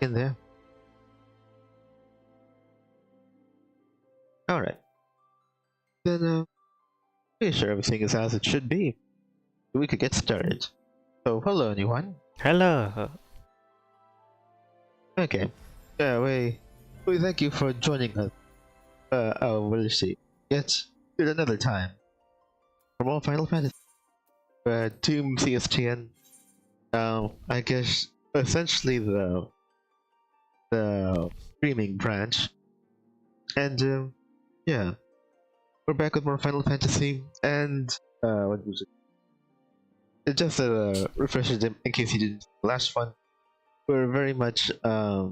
in there. Alright. Then, pretty sure everything is as it should be. We could get started. So, hello anyone. Hello. Okay. Yeah, we thank you for joining us. We'll see. Yet, at another time. For more Final Fantasy. Team CSTN. I guess, essentially the streaming branch. And, yeah. We're back with more Final Fantasy, and, what was it? It's just a refresher in case you didn't see the last one. We're very much, I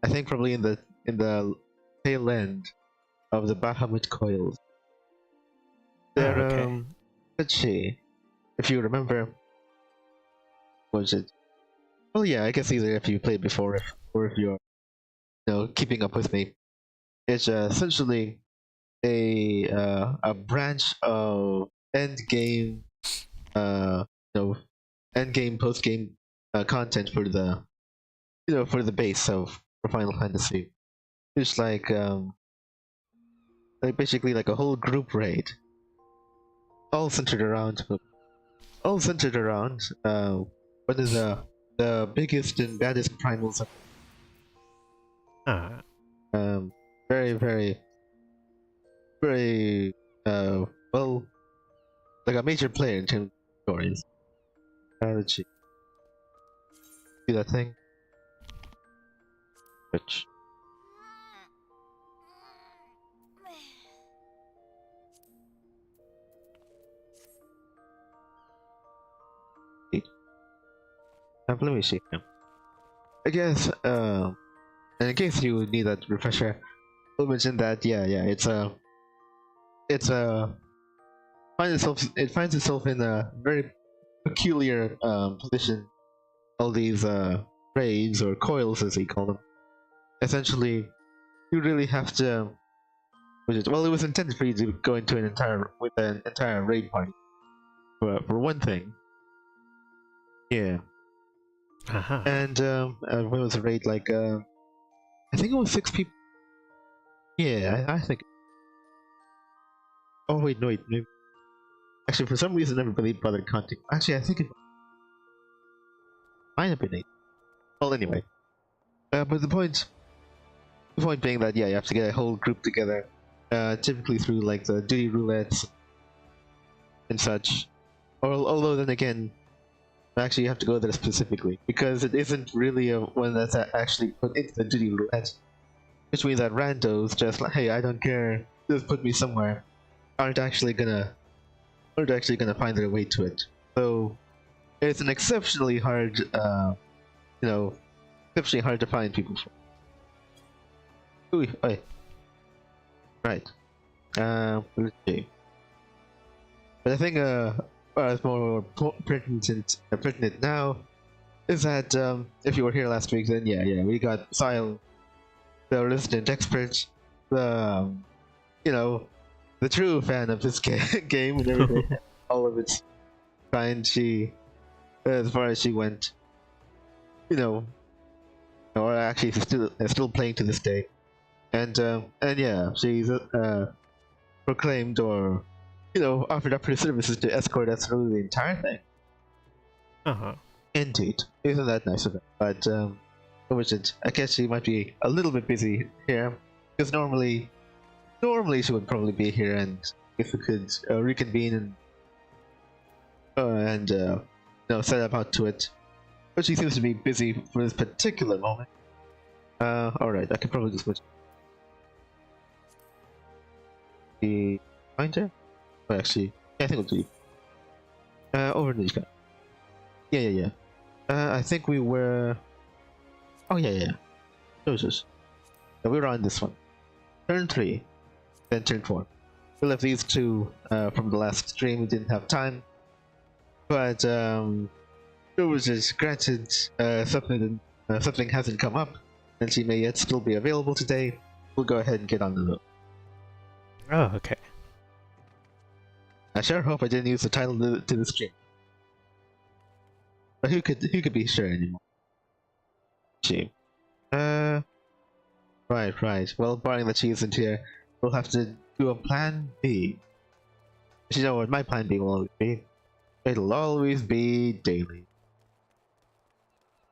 think probably in the tail end of the Bahamut coils. They're, okay. let's see. If you remember, what was it? Well, yeah, I guess either if you played before, or if you're, keeping up with me. It's essentially a branch of end game, end game, post game content for the, for the base of Final Fantasy. It's like basically like a whole group raid, all centered around what is the biggest and baddest primals. Ah. Very, very, very, well, like a major player in terms of stories. Let's see. See that thing? Which? Let me see. I guess, and in case you need that refresher, we'll mention that, yeah, it finds itself in a very peculiar position. All these raids, or coils as they call them. Essentially, you really have to. Well, it was intended for you to go into an entire raid party. For one thing. Yeah. Uh-huh. And when was the raid? Like, I think it was 6 people. Yeah, I think. Oh wait, no, wait. Actually, for some reason, I never really bothered counting. Actually, I think it might have been 8. Well, anyway. But the point being that, yeah, you have to get a whole group together, typically through like the duty roulettes and such. Although then again, actually you have to go there specifically, because it isn't really a one that's actually put into the duty roulette. Which means that randos just like, hey, I don't care, just put me somewhere, aren't actually gonna find their way to it. So it's an exceptionally hard, exceptionally hard to find people for. Ooh, oi. Right. Let's see. But I think what's more pertinent now is that if you were here last week, then yeah, we got Sile, the resident expert, the the true fan of this game and everything, all of its kind. She, as far as she went, or actually she's still playing to this day. And yeah, she's proclaimed or offered up her services to escort us through the entire thing. Uh-huh. Indeed, isn't that nice of her? But what was it? I guess she might be a little bit busy here, because normally she would probably be here, and if we could reconvene and set about to it. But she seems to be busy for this particular moment. All right, I could probably just switch. Find her? Oh, actually, yeah, I think we'll do. Over to these guys. Yeah. I think we were. Oh yeah. Those. Yeah, we were on this one. Turn 3, then turn 4. We left these two from the last stream. We didn't have time, but it was just granted something hasn't come up, and she may yet still be available today. We'll go ahead and get on to those. Oh, okay. I sure hope I didn't use the title to the stream. But who could be sure anymore? Gee. Right. Well, barring that she isn't here, we'll have to do a plan B. You know what my plan B will always be? It'll always be daily.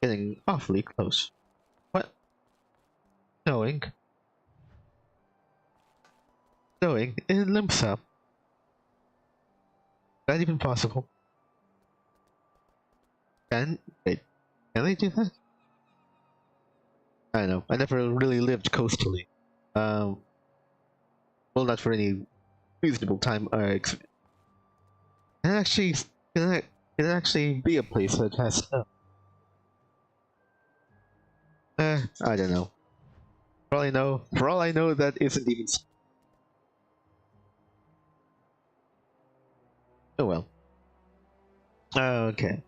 Getting awfully close. What? Knowing it limps up. Is that even possible? Can they do that? I don't know. I never really lived coastally. Well, not for any reasonable time. Can it actually be a place that has snow? I don't know. For all I know, that isn't even. Oh well. Okay.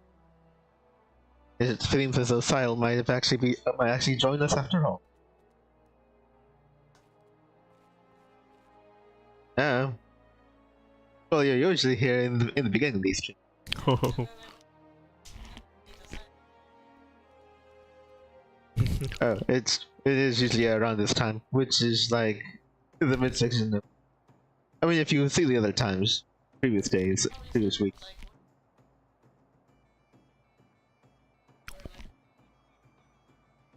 It seems as though Sile might actually join us after all. Well, you're usually here in the beginning of these streams. It is usually around this time, which is like the midsection of. I mean, if you see the other times, previous days, previous weeks.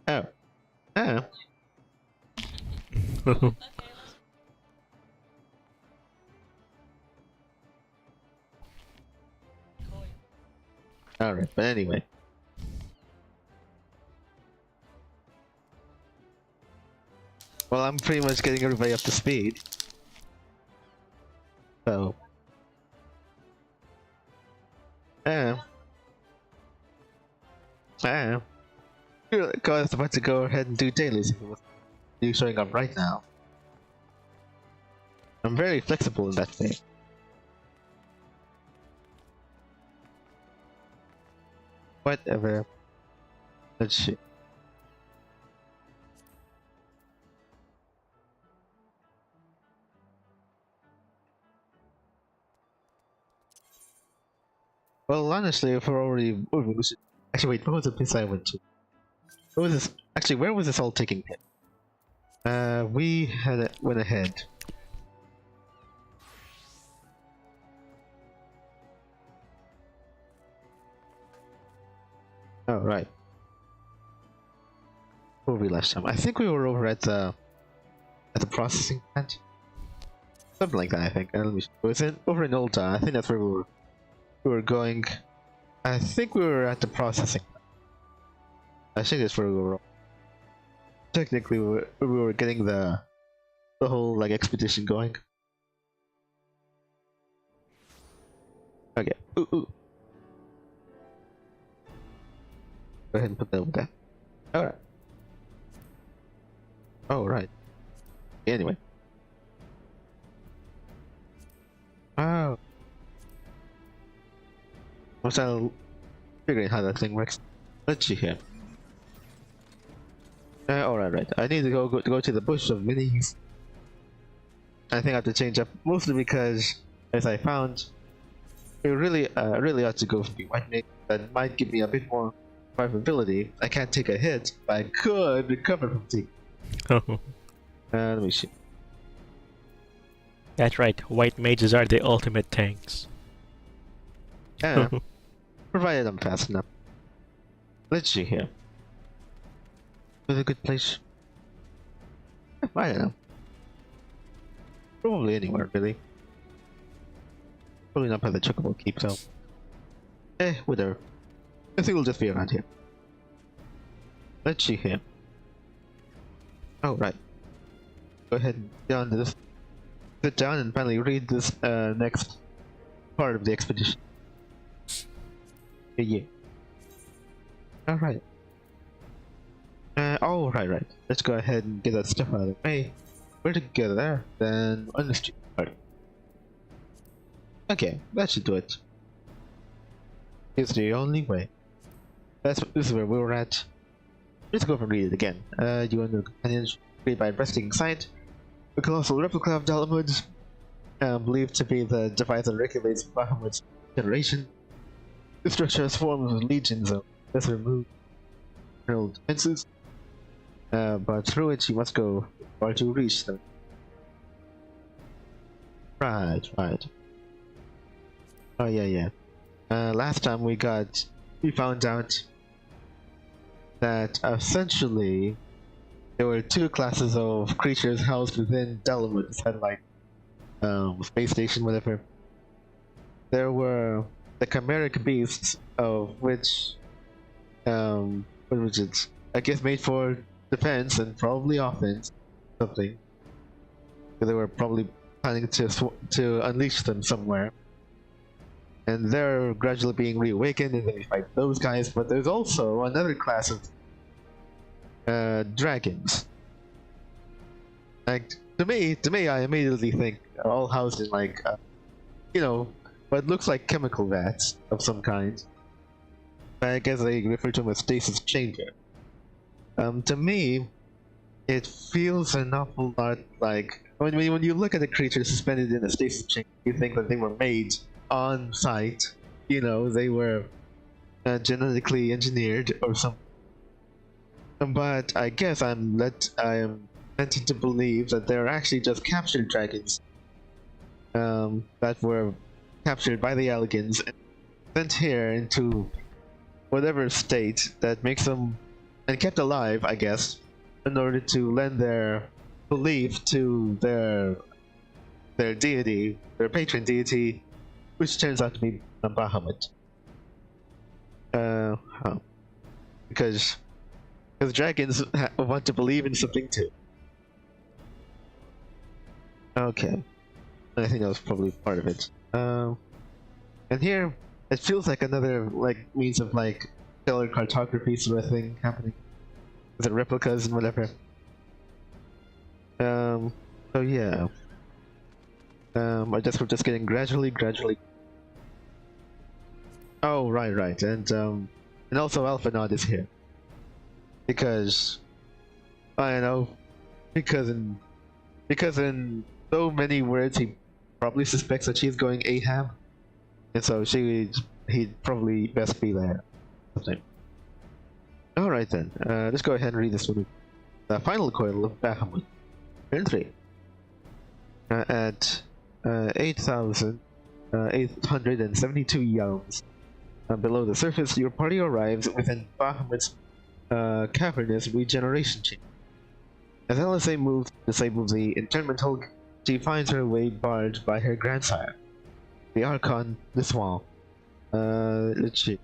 Oh. Alright, but anyway. Well, I'm pretty much getting everybody up to speed. So. I was about to go ahead and do dailies if it was you showing up right now. I'm very flexible in that way. Whatever. Let's see. Well, honestly, if we're already moving, we should... Actually, wait, what was the place I went to? What was this? Actually, where was this all taking place? We went ahead. Oh, right. Where were we last time? I think we were over at the processing plant. Something like that, I think. Let me see. Was it over in Ulta? I think that's where we were going. I think we were at the processing plant. I think that's where we were. Technically, we were getting the whole like expedition going. Okay. Ooh. Go ahead and put that over there. Alright. Oh, right. Anyway. Oh. I'm still figuring how that thing works. Let's see here. Alright. I need to go to the bush of minis. I think I have to change up, mostly because, as I found, it really ought to go for the white mage. That might give me a bit more survivability. I can't take a hit, but I could recover from taking. Let me see. That's right, white mages are the ultimate tanks. Yeah, provided I'm fast enough. Let's see here. Was a good place? I don't know. Probably anywhere, really. Probably not by the Chocobo Keep, so. Whatever. I think we'll just be around here. Let's see here. Oh, right. Go ahead and get on to this. Sit down and finally read this next part of the expedition. Yeah. Alright. Oh, right. Let's go ahead and get that stuff out of the way. We're together, then on the street part. Okay, that should do it. It's the only way. This is where we were at. Let's go and read it again. You want the companions created by resting sight. A colossal replica of Bahamut, believed to be the device that regulates Bahamut's generation. The structure has formed of legions of lesser moved internal defenses, but through it you must go or to reach them. Right, right. Oh yeah. Last time we found out that essentially there were two classes of creatures housed within Bahamut satellite, space station, whatever. There were the chimeric beasts, of which, what was it? I guess made for defense and probably offense, something. So they were probably planning to unleash them somewhere. And they're gradually being reawakened, and then we fight those guys. But there's also another class of dragons. Like to me, I immediately think all housed in like, what looks like chemical vats of some kind. I guess they refer to them as stasis chamber. To me, it feels an awful lot like when you look at a creature suspended in a stasis chamber, you think that they were made on site. They were genetically engineered or something. But I guess I am led to believe that they're actually just captured dragons that were captured by the Elegans and sent here into whatever state that makes them, and kept alive, I guess, in order to lend their belief to their deity, their patron deity, which turns out to be Bahamut. Because dragons want to believe in something too. Okay, I think that was probably part of it. And here it feels like another means of stellar cartography sort of thing happening with the replicas and whatever. So yeah. I guess we're just getting gradually. Oh, right, and also Alpha Nod is here because I know because in so many words he probably suspects that she's going Ahab, and so he'd probably best be there. All right then, let's go ahead and read this one. The final coil of Bahamut, turn 3. At 8,872 yalms below the surface, your party arrives within Bahamut's cavernous regeneration chamber. As LSA moves to disable the internment hold, she finds her way barred by her grandsire, the Archon Niswal. Let's see.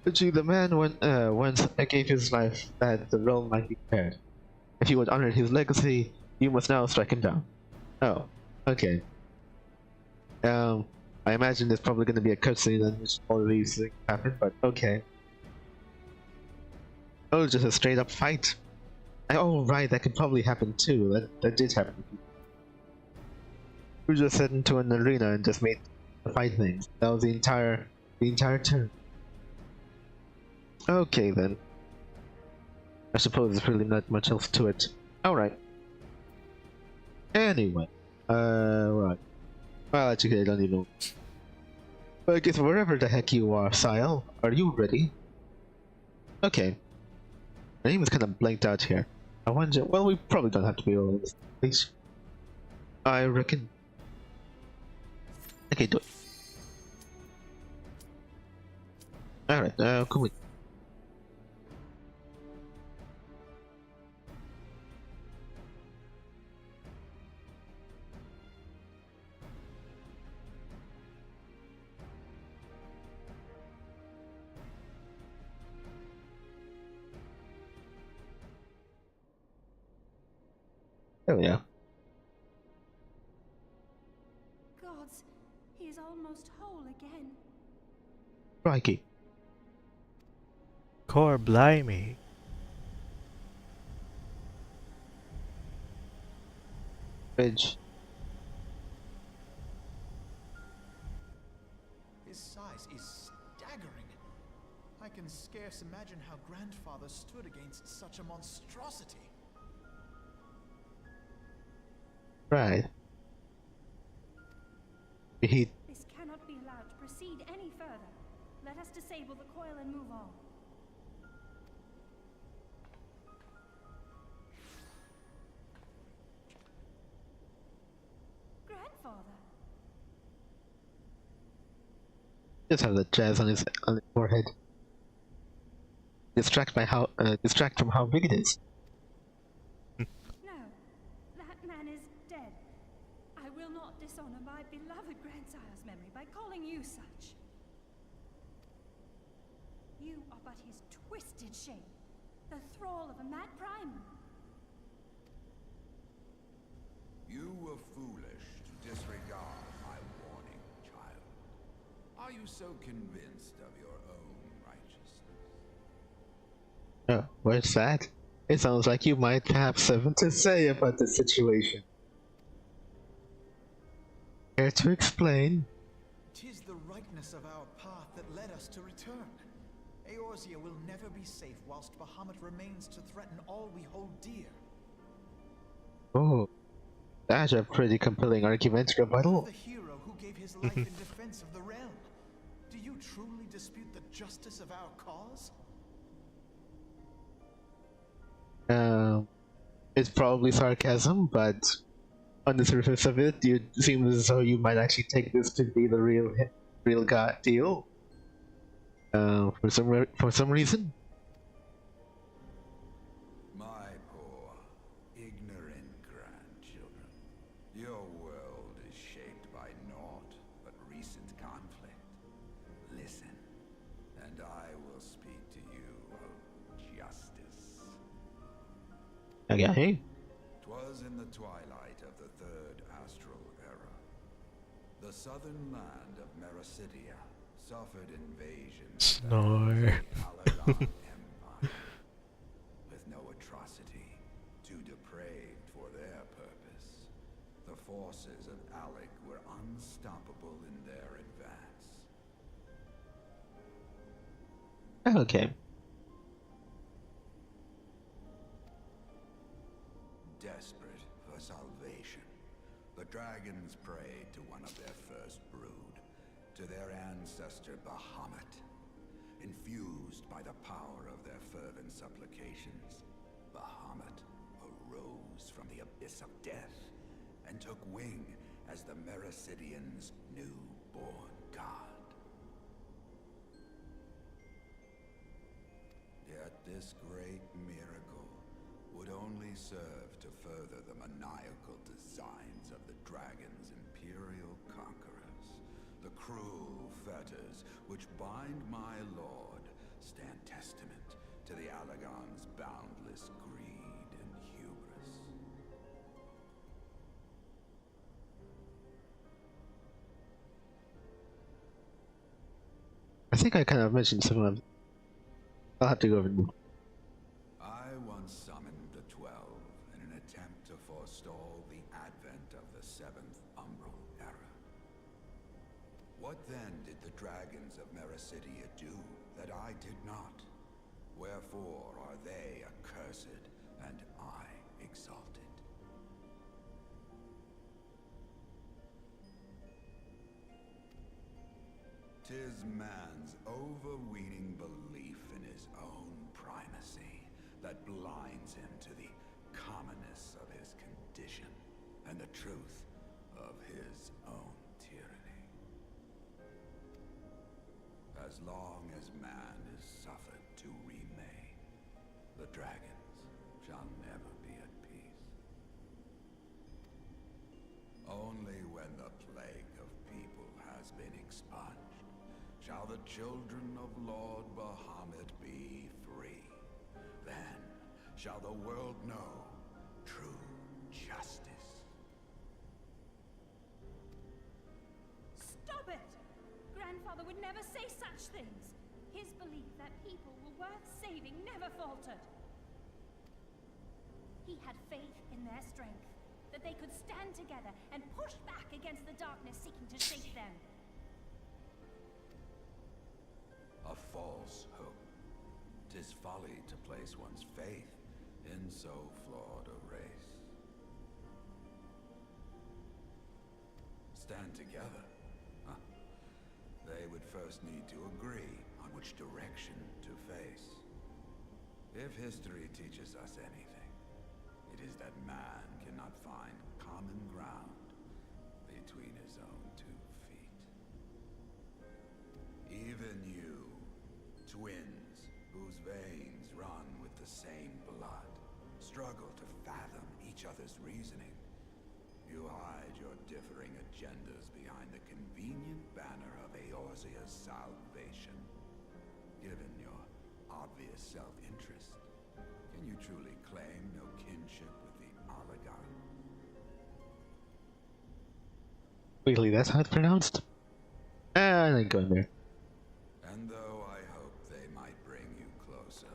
The man once gave his life that the realm might be spared. If you would honor his legacy, you must now strike him down. Oh, okay. I imagine there's probably going to be a cutscene in which all of these things happen, but okay. Oh, just a straight up fight. Oh, right, that could probably happen too. That did happen. We just set into an arena and just made the fight things. That was the entire turn. Okay then. I suppose there's really not much else to it. Alright. Anyway. Right. Well, actually, I don't even know. I guess wherever the heck you are, Sile, are you ready? Okay. My name is kind of blanked out here. I wonder. Well, we probably don't have to be all in this place. I reckon. Okay, do it. Alright, cool. Oh yeah. Gods, he is almost whole again. Crikey. Core blimey. Edge. His size is staggering. I can scarce imagine how grandfather stood against such a monstrosity. Right. He. This cannot be allowed to proceed any further. Let us disable the coil and move on. grandfather. Just have the jazz on his forehead. Distract from how big it is. No, that man is dead. I will not dishonor my beloved grandsire's memory by calling you such. You are but his twisted shape, the thrall of a mad primal. You were foolish to disregard my warning, child. Are you so convinced of your own righteousness? Oh, where's that? It sounds like you might have something to say about the situation. Care to explain? 'Tis the rightness of our path that led us to return. Eorzea will never be safe whilst Bahamut remains to threaten all we hold dear. Oh, that's a pretty compelling argument to rebuttal. The hero who gave his life in defense of the realm. Do you truly dispute the justice of our cause? It's probably sarcasm, but on the surface of it, you seem as though you might actually take this to be the real deal. For some reason. My poor, ignorant grandchildren. Your world is shaped by naught but recent conflict. Listen, and I will speak to you of justice. Okay. 'Twas in the twilight of the third astral era. The southern land of Mericidia suffered invasions Snore. from the Alagon Empire. With no atrocity too depraved for their purpose, the forces of Alec were unstoppable in their advance. Okay. Desperate for salvation, the dragons prayed to one of their first brood, to their ancestor Bahamut. Infused by the power of their fervent supplications, Bahamut arose from the abyss of death and took wing as the Mericidians' newborn god. Yet this great miracle would only serve to further the maniacal designs of the dragon's imperial conquerors. The cruel fetters which bind my lord stand testament to the Alagon's boundless greed and hubris. I think I kind of mentioned some of them. I'll have to go over them. I once summoned the 12 in an attempt to forestall the advent of the 7th Umbral Era. What then did the dragons of Mericidia do that I did not? Wherefore are they accursed and I exalted? 'Tis man's overweening belief in his own primacy that blinds him to the commonness of his condition and the truth of his own tyranny. As long as man is suffered to remain, the dragons shall never be at peace. Only when the plague of people has been expunged shall the children of Lord Bahamut be free. Then shall the world know true justice. Stop it! Grandfather would never say such things. His belief that people were worth saving never faltered. He had faith in their strength, that they could stand together and push back against the darkness seeking to shake them. A false hope. 'Tis folly to place one's faith in so flawed a race. Stand together? Huh. They would first need to agree on which direction to face. If history teaches us anything, it is that man cannot find common ground between Even you, twins whose veins run with the same blood, struggle to fathom each other's reasoning. You hide your differing agendas behind the convenient banner of Eorzea's salvation. Given your obvious self-interest, can you truly claim no kinship with the Oligarch? Really, that's how it's pronounced? I ain't going there. And though I hope they might bring you closer,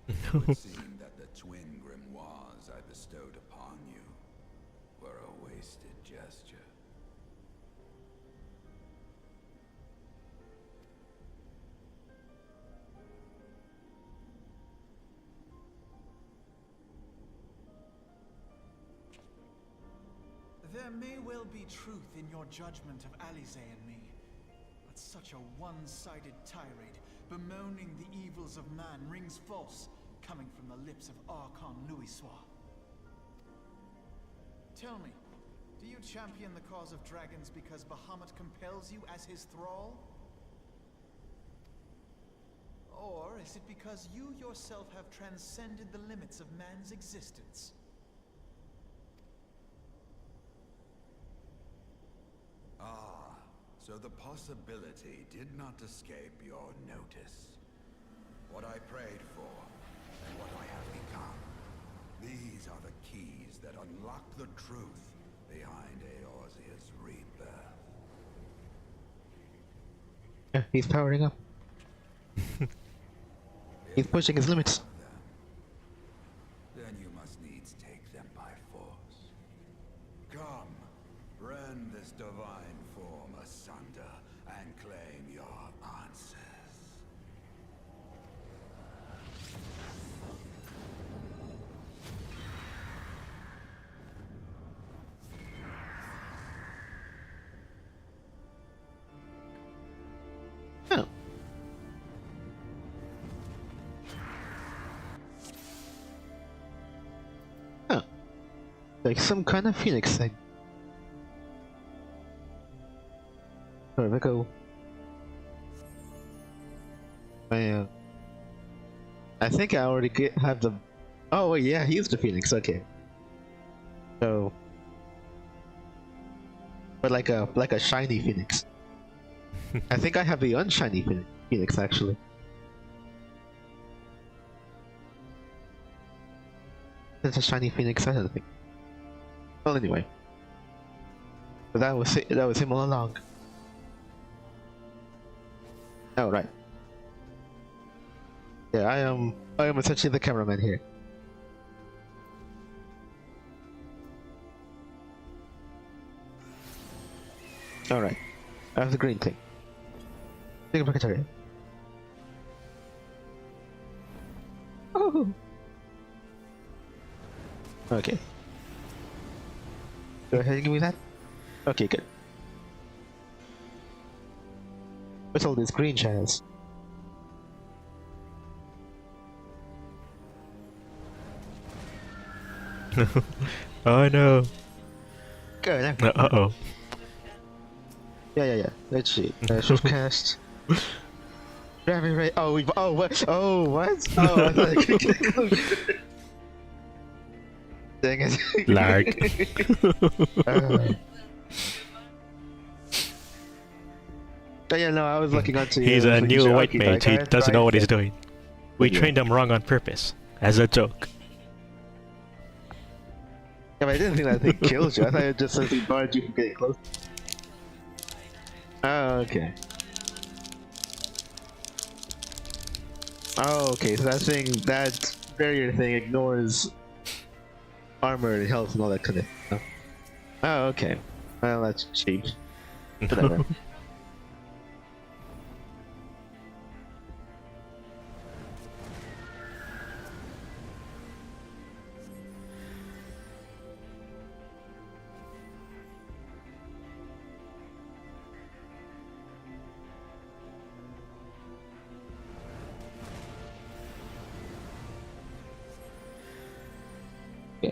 it would seem that the twin grimoires I bestowed upon you were a wasted gesture. There may well be truth in your judgment of Alize and me, but such a one-sided tirade bemoaning the evils of man rings false, coming from the lips of Archon Louisoix. Tell me, do you champion the cause of dragons because Bahamut compels you as his thrall? Or is it because you yourself have transcended the limits of man's existence? Ah, so the possibility did not escape your notice. What I prayed for, and what I have become. These are the keys that unlock the truth behind Eorzea's rebirth. Yeah, he's powering up. He's pushing his limits. Then you must needs take them by force. Come, rend this divine form asunder and claim your answers. Oh. Oh. Like some kind of phoenix thing. There we go. I think I already have the. Oh wait, yeah, he's the phoenix. Okay. So, but like a shiny phoenix. I think I have the unshiny phoenix actually. It's a shiny phoenix. I don't think. Well, anyway. But that was him all along. Oh right. Yeah, I am essentially the cameraman here. All right. I have the green thing. Take a bucket area. Oh. Okay. Go ahead and give me that. Okay, good. What's all these green channels? Oh no. Good. Uh-oh. Yeah. Let's see. Shift cast. Driving rate. Oh, we. Oh, what? Oh, what? Oh, I thought I could get closer. Dang it. Lag. Yeah, no, I was looking onto. He's a new white archetype. mage. He doesn't know what he's doing. We trained him wrong on purpose, as a joke. Yeah, but I didn't think that thing killed you. I thought it just simply barred you from getting close. Oh, okay. Oh, okay. So that barrier thing ignores armor and health and all that kind of stuff. Oh, okay. Well, that's cheap. Whatever.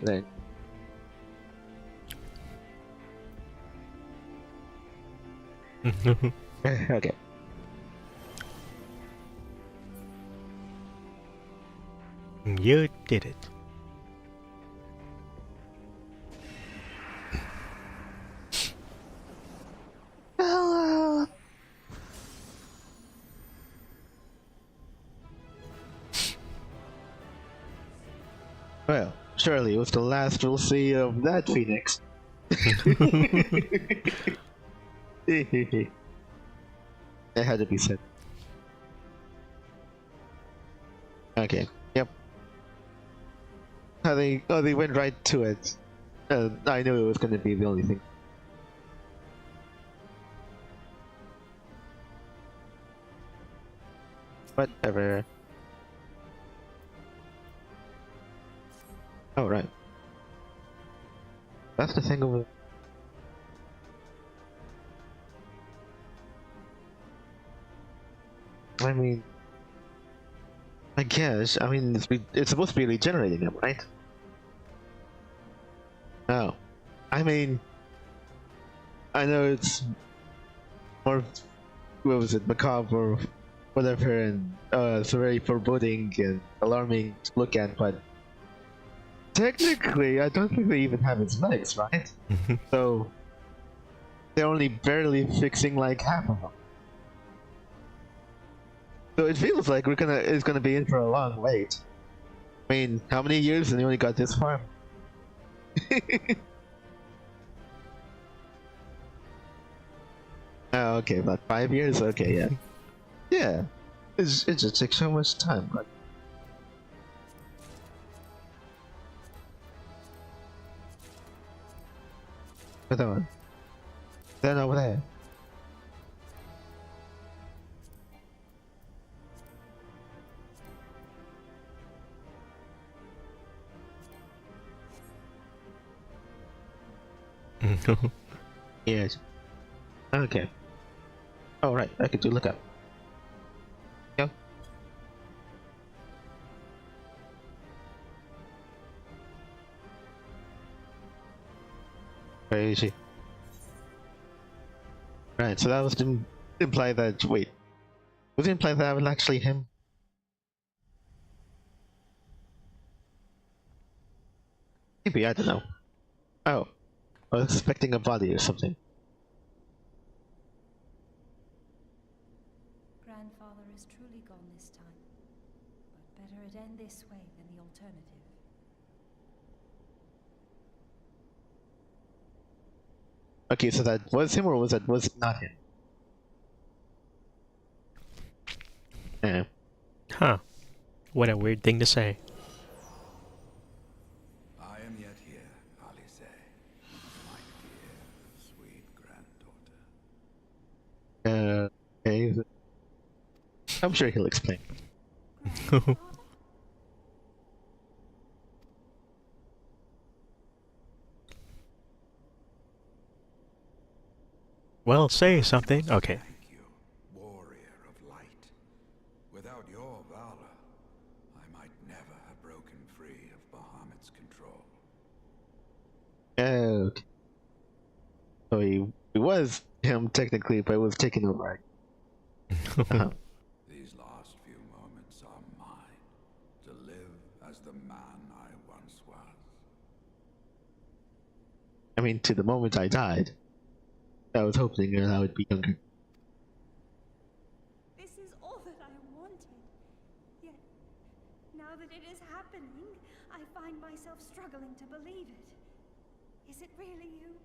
Then. Okay. You did it. Hello. Well, surely it was the last we'll see of that phoenix. It had to be said. Okay. Yep. They went right to it. I knew it was going to be the only thing. Whatever. Oh right. That's the thing over. I mean, I guess. I mean, it's supposed to be regenerating them, right? Oh, I mean, I know it's more, what was it, macabre or whatever, and it's very foreboding and alarming to look at, but technically, I don't think they even have its legs, right? So they're only barely fixing like half of them. So it feels like it's gonna be in for a long wait. I mean, how many years and you only got this far? Oh, okay, about 5 years. Okay, yeah, yeah. It just takes so much time, but. Hold on. Then over there. Yes. Okay. Oh right, I could do lookup. Go. Where is he? Right, so that was to imply that. Wait, was it imply that was actually him? Maybe, I don't know. Oh, I was expecting a body or something. Grandfather is truly gone this time. But better it end this way than the alternative. Okay, so that was him or was it not him? Yeah. Huh. What a weird thing to say. I am yet here, Alice, my dear, sweet granddaughter. Okay. I'm sure he'll explain. Well, say something. Okay. Thank you, warrior of light. Without your valor, I might never have broken free of Bahamut's control. Okay. So he was him technically, but it was taken over. These last few moments are mine, to live as the man I once was. I mean, to the moment I died, I was hoping that I would be younger. This is all that I wanted. Yet, now that it is happening, I find myself struggling to believe it. Is it really you?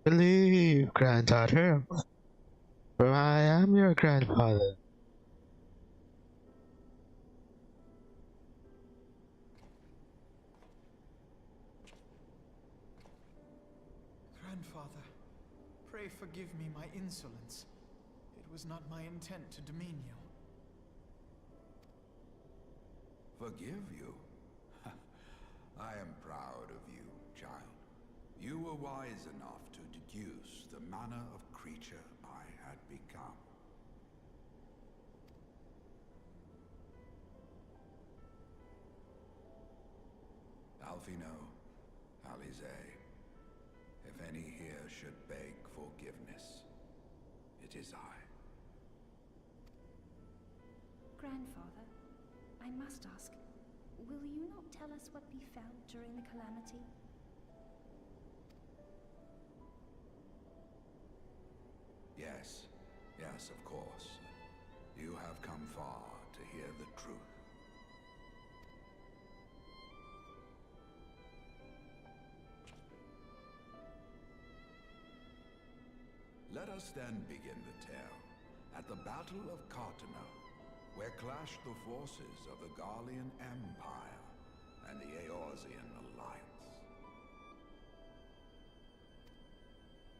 Believe, granddaughter, for I am your grandfather. Grandfather, pray forgive me my insolence. It was not my intent to demean you. Forgive you? I am proud of you, child. You were wise enough to deduce the manner of creature I had become. Alfino, Alize, if any here should beg forgiveness, it is I. Grandfather, I must ask, will you not tell us what befell during the calamity? Yes, yes, of course. You have come far to hear the truth. Let us then begin the tale at the Battle of Cartano, where clashed the forces of the Garlean Empire and the Eorzean Alliance.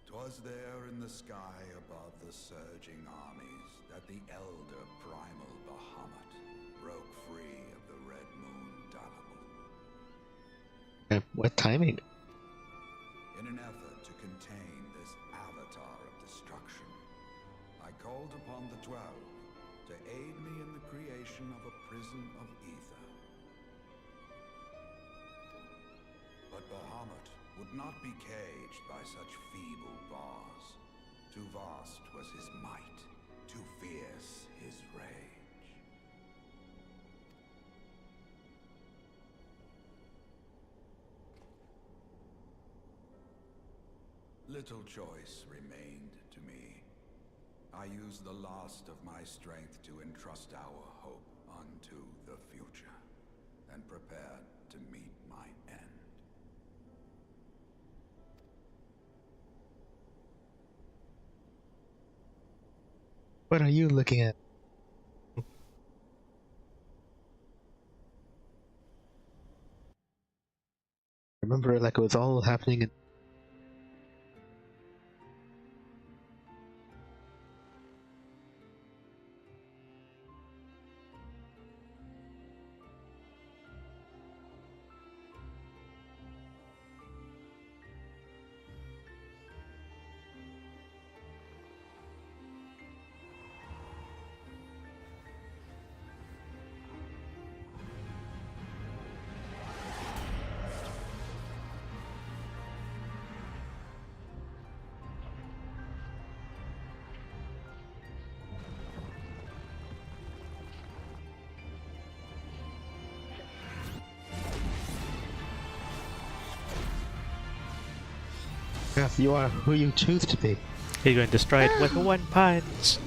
'Twas there in the sky above the surging armies that the elder primal Bahamut broke free of the Red Moon Bahamut. What timing? In an effort to contain this avatar of destruction, I called upon the 12 to aid me in the creation of a prison of ether. But Bahamut would not be caged by such feeble bars. Too vast was his might, too fierce his rage. Little choice remained to me. I used the last of my strength to entrust our hope unto the future, and prepared to meet my end. What are you looking at? Remember, like it was all happening in Yes, you are who you choose to be. He's going to destroy it with one punch.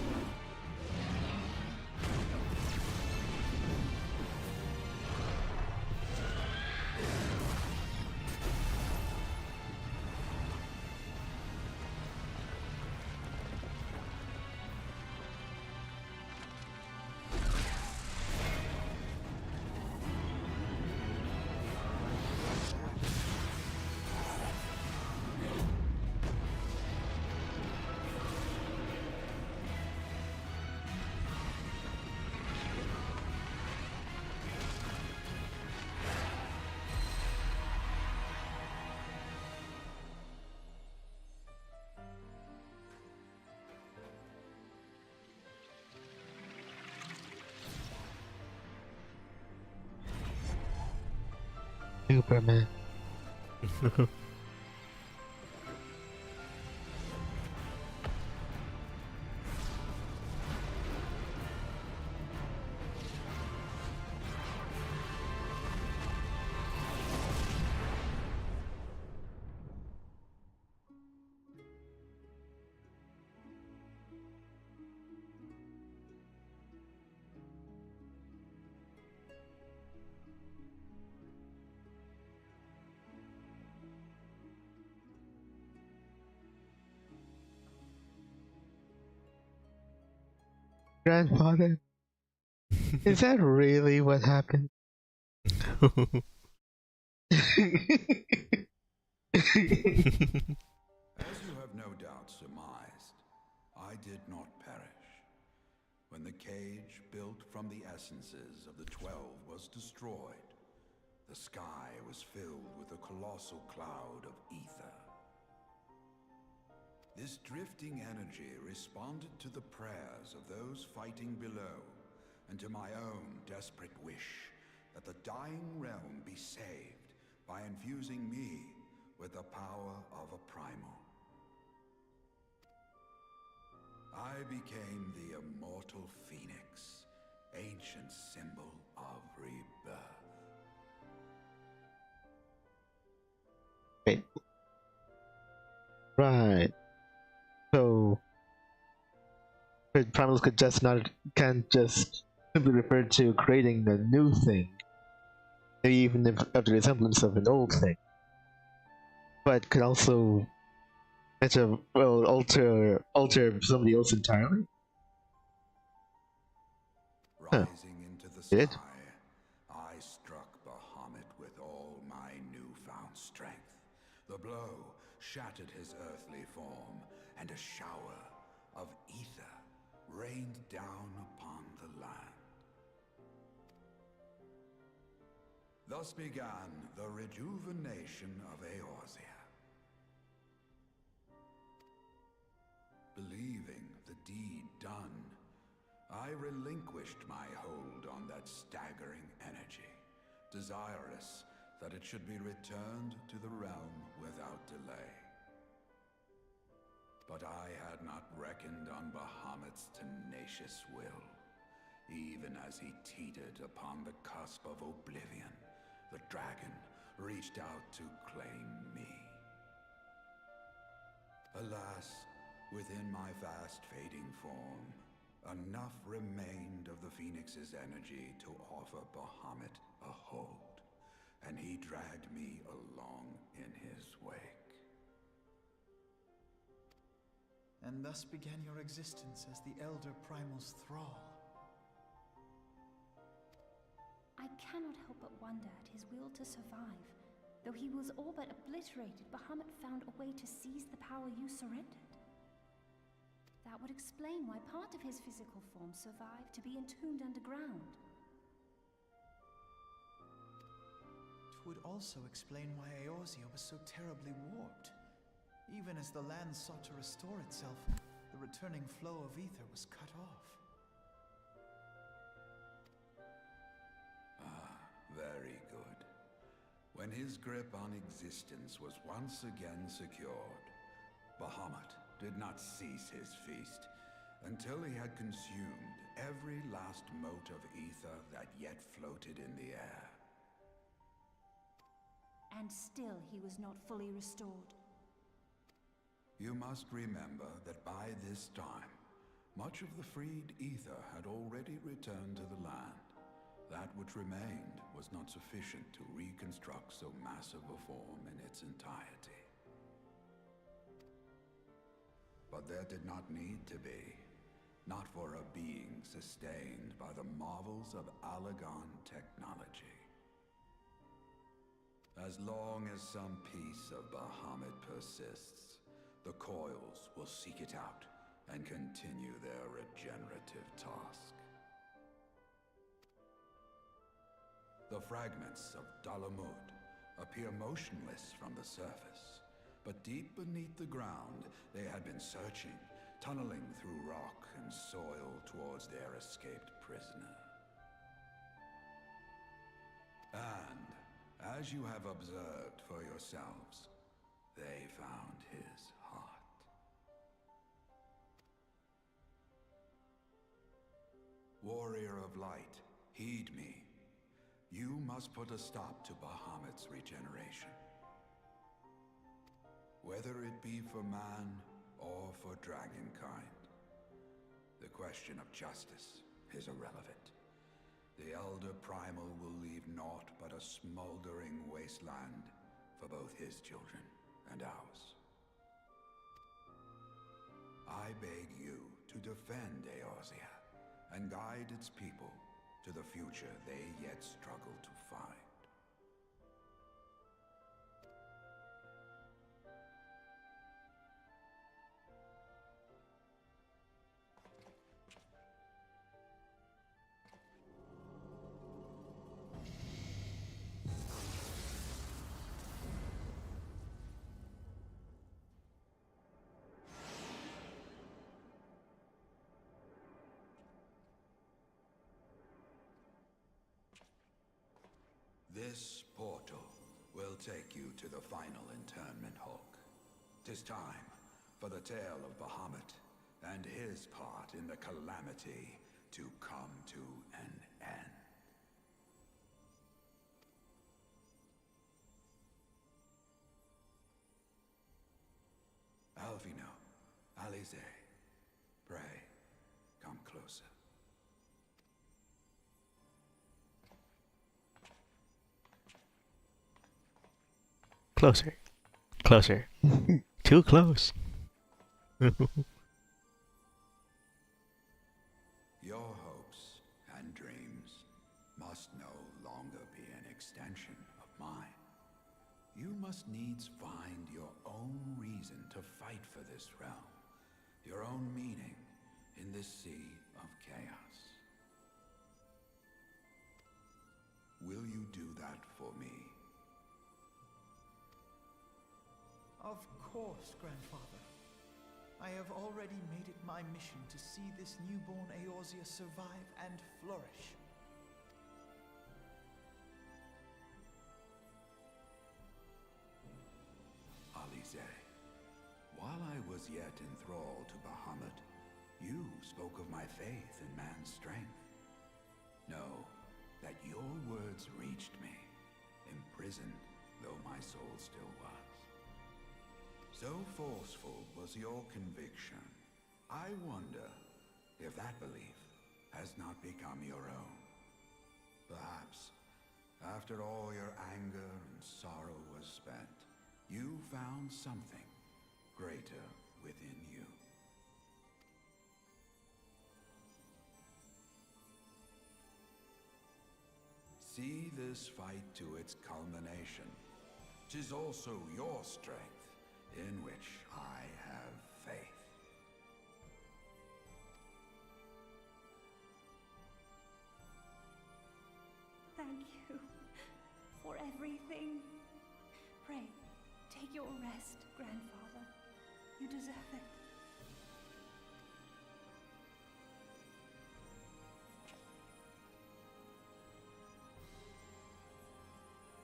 Superman. Grandfather, is that really what happened? As you have no doubt surmised, I did not perish. When the cage built from the essences of the 12 was destroyed, the sky was filled with a colossal cloud of ether. This drifting energy responded to the prayers of those fighting below, and to my own desperate wish that the dying realm be saved by infusing me with the power of a primal. I became the immortal phoenix, ancient symbol of rebirth. Okay. Right. So primals can't just simply refer to creating a new thing, maybe even if of the resemblance of an old thing, but could also alter somebody else entirely. Huh. Rising into the Did it? sky, I struck Bahamut with all my newfound strength. The blow shattered his earthly form, and a shower of ether rained down upon the land. Thus began the rejuvenation of Eorzea. Believing the deed done, I relinquished my hold on that staggering energy, desirous that it should be returned to the realm without delay. But I had not reckoned on Bahamut's tenacious will. Even as he teetered upon the cusp of oblivion, the dragon reached out to claim me. Alas, within my fast fading form, enough remained of the Phoenix's energy to offer Bahamut a hold, and he dragged me along in his wake. And thus began your existence as the Elder Primal's thrall. I cannot help but wonder at his will to survive. Though he was all but obliterated, Bahamut found a way to seize the power you surrendered. That would explain why part of his physical form survived to be entombed underground. It would also explain why Eorzea was so terribly warped. Even as the land sought to restore itself, the returning flow of ether was cut off. Very good. When his grip on existence was once again secured, Bahamut did not cease his feast until he had consumed every last mote of ether that yet floated in the air. And still he was not fully restored. You must remember that by this time, much of the freed ether had already returned to the land. That which remained was not sufficient to reconstruct so massive a form in its entirety. But there did not need to be, not for a being sustained by the marvels of Allagan technology. As long as some piece of Bahamut persists, the coils will seek it out and continue their regenerative task. The fragments of Bahamut appear motionless from the surface, but deep beneath the ground they had been searching, tunneling through rock and soil towards their escaped prisoner. And, as you have observed for yourselves, they found his heart. Warrior of light, heed me. You must put a stop to Bahamut's regeneration. Whether it be for man or for dragonkind, the question of justice is irrelevant. The Elder Primal will leave naught but a smoldering wasteland for both his children and ours. I beg you to defend Eorzea and guide its people to the future they yet struggle to find. This portal will take you to the final internment hulk. 'Tis time for the tale of Bahamut and his part in the calamity to come to an end. Alvino, Alize, pray, come closer. Closer. Closer. Too close. Your hopes and dreams must no longer be an extension of mine. You must needs find your own reason to fight for this realm, your own meaning in this sea of chaos. Will you do that for me? Of course, Grandfather. I have already made it my mission to see this newborn Eorzea survive and flourish. Alize, while I was yet enthralled to Bahamut, you spoke of my faith in man's strength. Know that your words reached me, imprisoned though my soul still was. So forceful was your conviction, I wonder if that belief has not become your own. Perhaps, after all your anger and sorrow was spent, you found something greater within you. See this fight to its culmination. 'Tis also your strength in which I have faith. Thank you for everything. Pray, take your rest, Grandfather. You deserve it.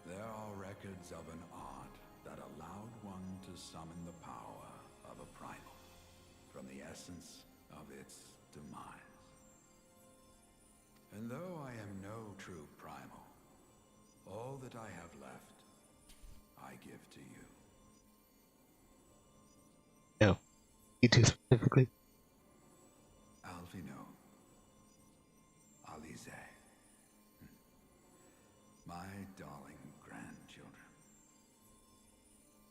There are records of an art that allowed one to summon the power of a primal from the essence of its demise. And though I am no true primal, all that I have left, I give to you. No. You two specifically. Alvino. Alize. My darling grandchildren.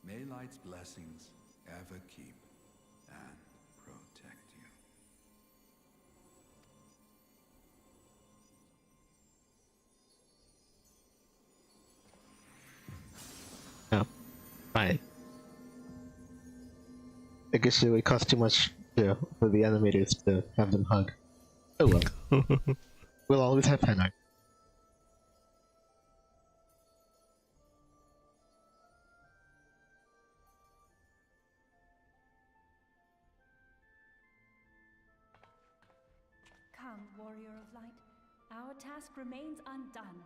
May light's blessings ever keep and protect you. No. Fine. I guess it would cost too much, for the animators to have them hug. Oh well. We'll always have fan art. Come, warrior of light. Our task remains undone.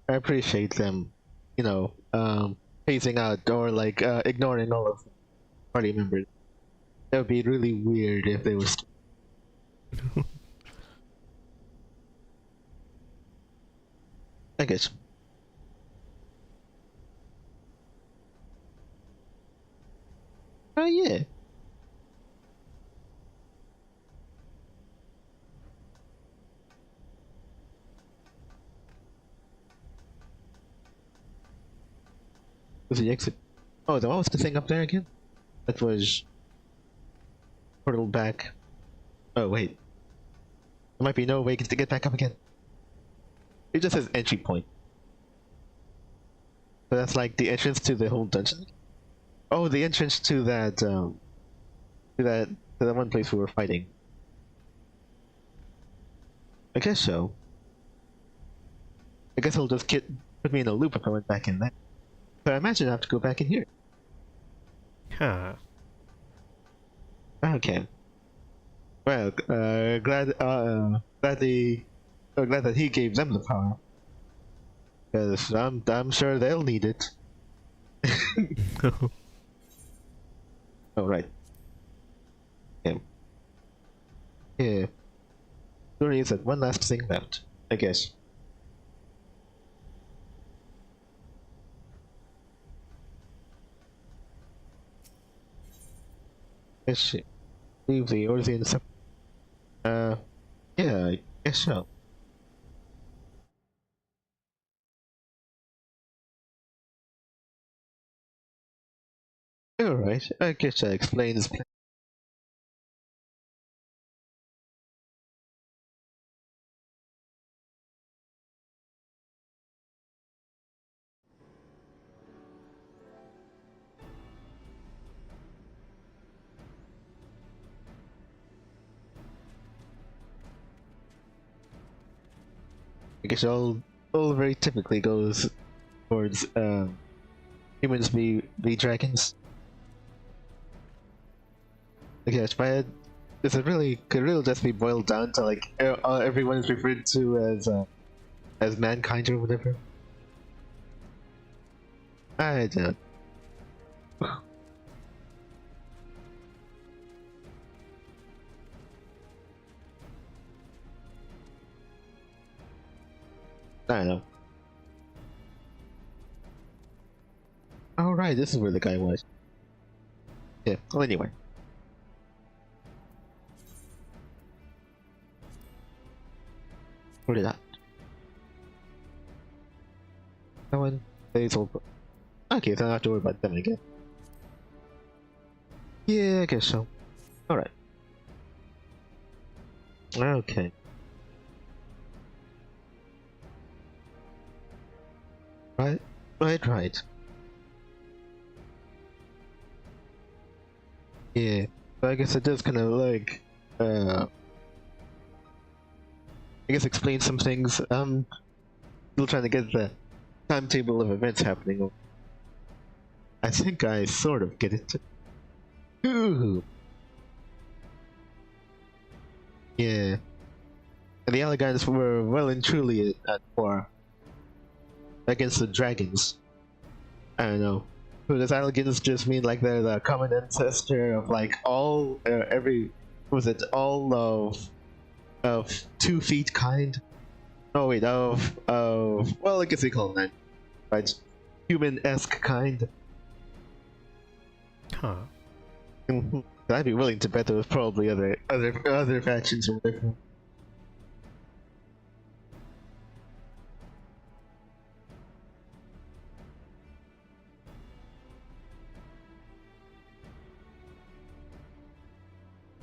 I appreciate them, phasing out or ignoring all of the party members. That would be really weird if they were. I guess. Oh yeah. Was the exit? Oh, what was the thing up there again? That was portal back. Oh wait, there might be no way to get back up again. It just says entry point. So that's like the entrance to the whole dungeon. Oh, the entrance to that one place we were fighting. I guess so. I guess it'll just put me in a loop if I went back in there. But I imagine I have to go back in here. Huh. Okay. Well, glad that he gave them the power. Because I'm sure they'll need it. Oh, right. Yeah. Yeah. There is that one last thing left, I guess. Let's see. Leave the Orthian yeah, I guess so. Alright, I guess that explains. I guess all very typically goes towards humans be dragons. I guess, but is it really could it really just be boiled down to like everyone is referred to as mankind or whatever? I don't. I don't know. Oh right, this is where the guy was. Yeah. Well, anyway. Where did that? That one. It's all. Okay, so I don't have to worry about them again. Yeah, I guess so. All right. Okay. Right. Yeah, but I guess it does kind of like, I guess explain some things. Still trying to get the timetable of events happening. I think I sort of get it. Ooh. Yeah. And the Allegans were well and truly at war against the dragons. I don't know. Does Allegans just mean like they're the common ancestor of like all of 2 feet kind? Oh wait, well I guess we call them that, right? Human-esque kind. Huh. I'd be willing to bet there was probably other factions or whatever.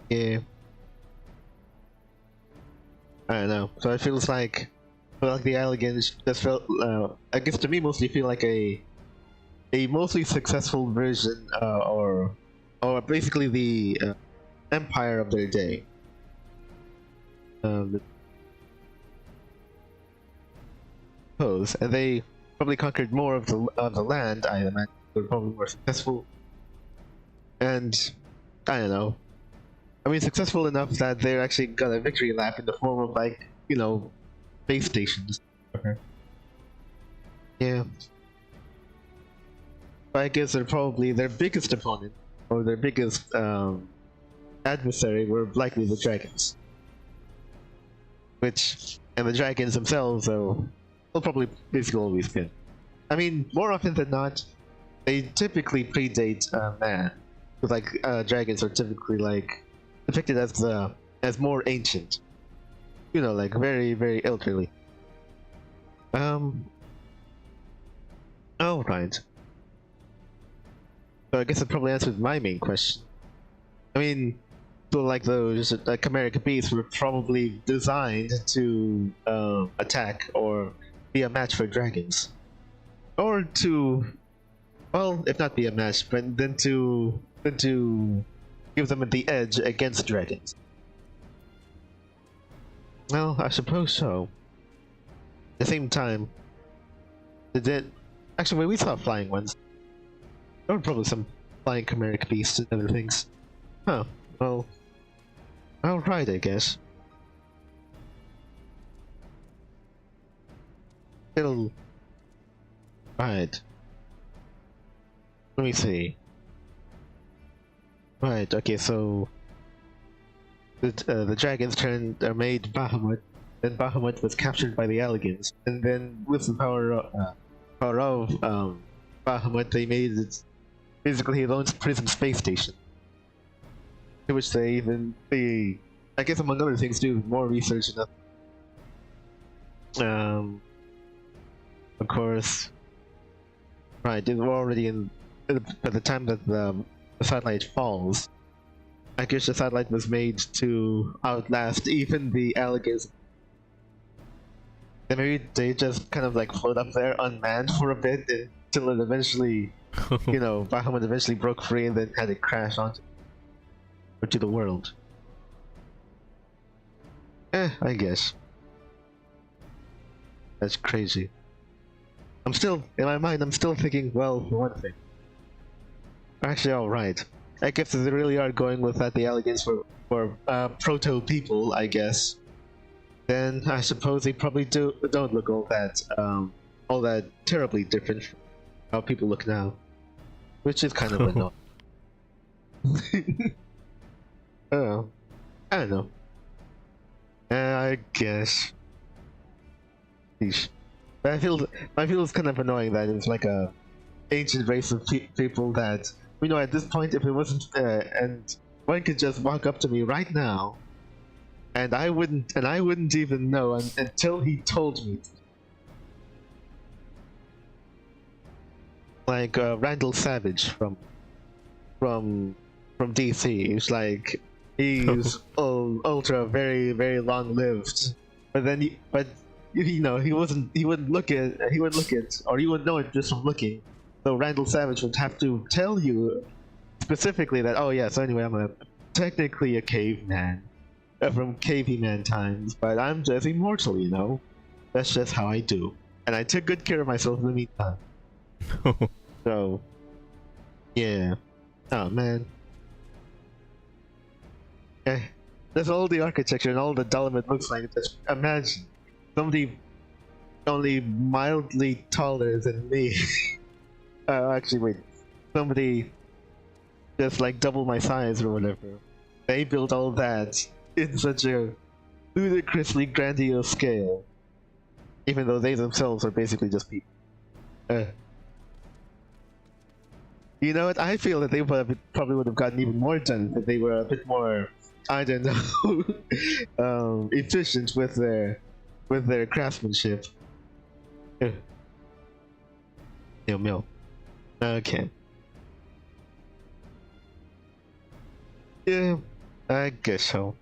Yeah. I don't know. So it feels like the Allegans just felt, I guess to me mostly feel like a mostly successful version, or basically the empire of their day. Suppose, and they probably conquered more of the land. I imagine they were probably more successful, and I don't know. I mean, successful enough that they actually got a victory lap in the form of like, base stations. Okay. Yeah. But I guess they're probably their biggest opponent, or their biggest adversary, were likely the dragons. And the dragons themselves, though, will probably basically always win. I mean, more often than not, they typically predate man. Because like dragons are typically like depicted as more ancient. Like very, very elderly. Oh right. So I guess it probably answered my main question. I mean, so like those chimeric beasts were probably designed to attack or be a match for dragons, or to, well, if not be a match, but then to give them the edge against dragons. Well, I suppose so. At the same time, actually, we saw flying ones. There were probably some flying chimeric beasts and other things. Huh. Well, alright, I guess. It'll Right. Let me see. Right, okay, so the dragons made Bahamut, then Bahamut was captured by the Elegans, and then with the power of Bahamut, they made it basically his own prison space station. To which they I guess among other things, do more research and of course, right, they were already by the time that the satellite falls. I guess the satellite was made to outlast even the Elegans. And maybe they just kind of like float up there unmanned for a bit until it eventually, you know, Bahamut eventually broke free and then had it crash onto the world. I guess. That's crazy. I'm still, in my mind, I'm still thinking, well, for one thing. Actually, alright. I guess they really are going with that, the Elegans for proto-people, I guess. Then I suppose they probably don't look all that terribly different from how people look now. Which is kind of annoying. Oh, I don't know. I guess. Sheesh. But I feel it's kind of annoying that it's like a ancient race of people that, you know, at this point, if it wasn't and one could just walk up to me right now, and I wouldn't even know until he told me. Like Randall Savage from DC. He's like, he's ultra very very long lived, but then you know, he wouldn't look at, or you wouldn't know it just from looking. So Randall Savage would have to tell you specifically that, oh yeah, so anyway, I'm technically a caveman from caveman times, but I'm just immortal, you know. That's just how I do, and I took good care of myself in the meantime. So, yeah. Oh man. That's all the architecture and all the Dolomites looks like. Just imagine somebody only mildly taller than me. Actually, wait. Somebody just like double my size or whatever. They built all that in such a ludicrously grandiose scale, even though they themselves are basically just people. You know what? I feel that they probably would have gotten even more done if they were a bit more, I don't know, efficient with their craftsmanship. Meow. Okay. Yeah, I guess so.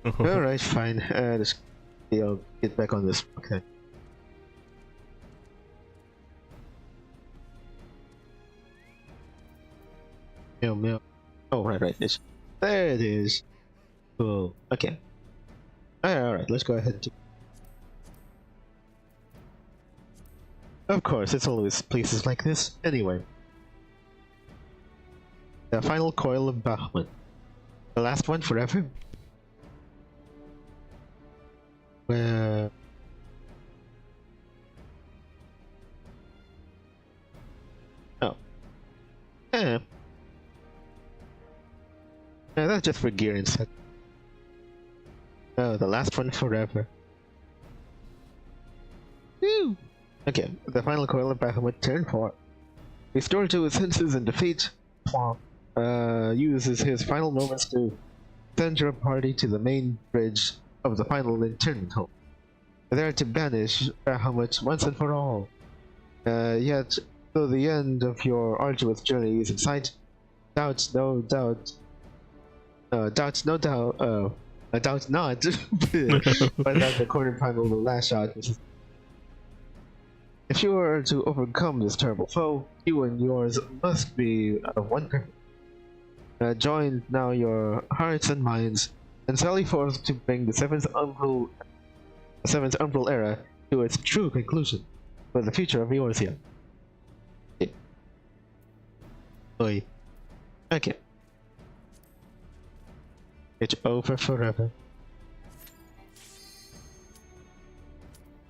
Alright, fine. I'll get back on this. Okay. Meow. Oh, right. There it is. Cool. Okay. Alright, let's go ahead. Of course, it's always places like this. Anyway. The final coil of Bahamut. The last one forever? Where... Oh. Yeah, that's just for gear instead. Oh, the last one forever. Woo! Okay, the final coil of Bahamut, turn 4. Restored to his senses and defeat, uses his final moments to send your party to the main bridge of the final internment hole. There to banish Bahamut once and for all. Yet, though the end of your arduous journey is in sight, doubt not, but that the corner panel, the last shot. If you are to overcome this terrible foe, you and yours must be one purpose. Join now your hearts and minds, and sally forth to bring the seventh umbral era to its true conclusion, for the future of Eorthia. Oi. Okay. It's over forever.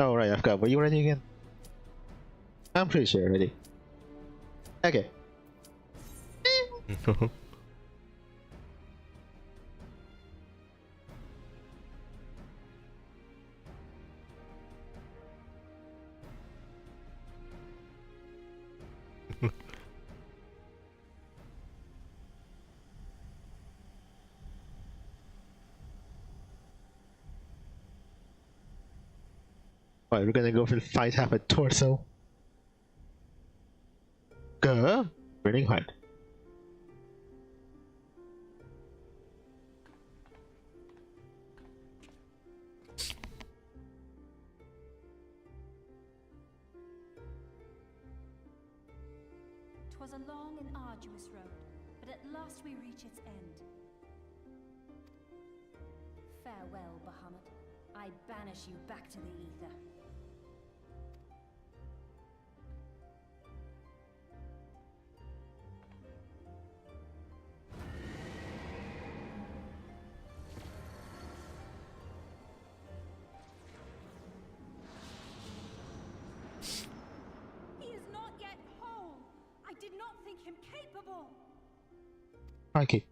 Oh right, I forgot. Were you ready again? I'm pretty sure already. Okay. Alright, we're gonna go for the fight half a torso. Go! Burning heart. "'Twas a long and arduous road, but at last we reach its end. Farewell, Bahamut. I banish you back to the ether." He is not yet whole. I did not think him capable. Crikey.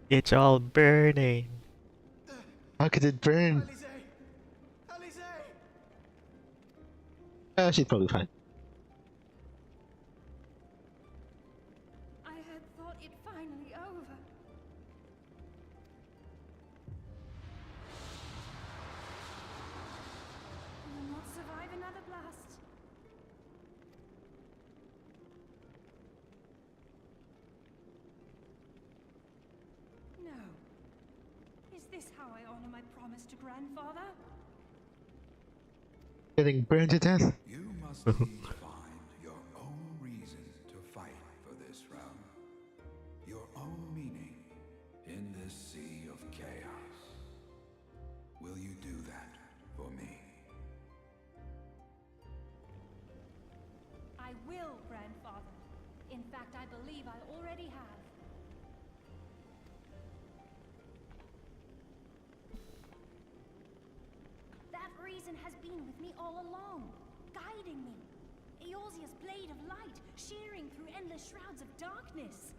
It's all burning. How could it burn? Alize! She's probably fine. I had thought it finally over. I will not survive another blast. No. Is this how I honor my promise to grandfather? Getting burned to death? You must needs find your own reason to fight for this realm. Your own meaning in this sea of chaos. Will you do that for me? I will, grandfather. In fact, I believe I already have. That reason has been with me all along, guiding me. Eorzea's blade of light, shearing through endless shrouds of darkness.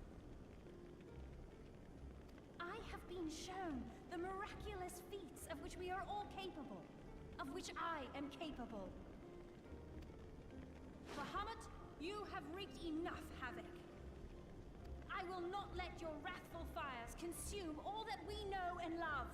I have been shown the miraculous feats of which we are all capable, of which I am capable. Bahamut, you have wreaked enough havoc. I will not let your wrathful fires consume all that we know and love.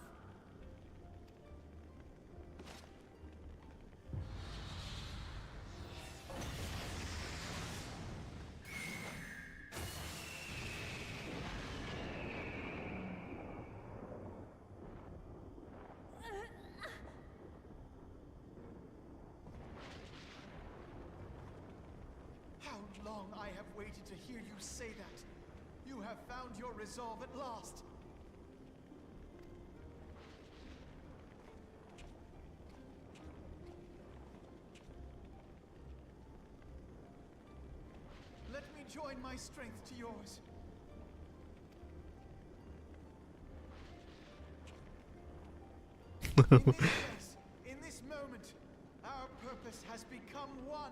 How long I have waited to hear you say that. You have found your resolve at last. Let me join my strength to yours. In this place, in this moment, our purpose has become one.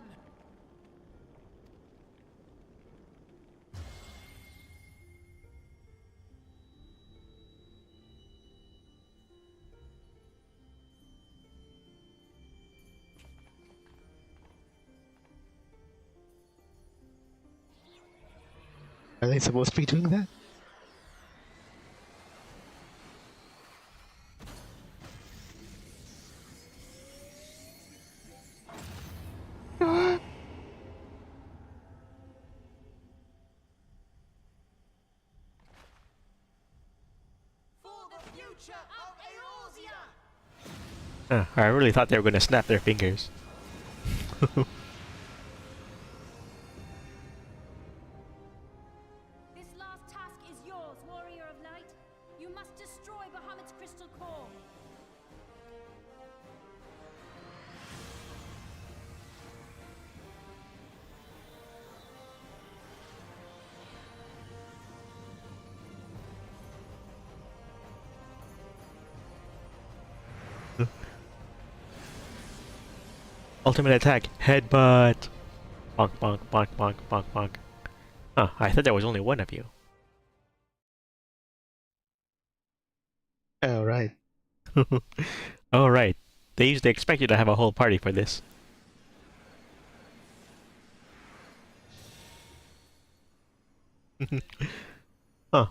Are they supposed to be doing that? For the future of Eorzea! I really thought they were gonna snap their fingers. This last task is yours, warrior of light. You must destroy Bahamut's crystal core. Ultimate attack. Headbutt. Bonk, bonk, bonk, bonk, bonk, bonk. Huh, I thought there was only one of you. Oh, right. Oh, right. They usually expect you to have a whole party for this. Huh.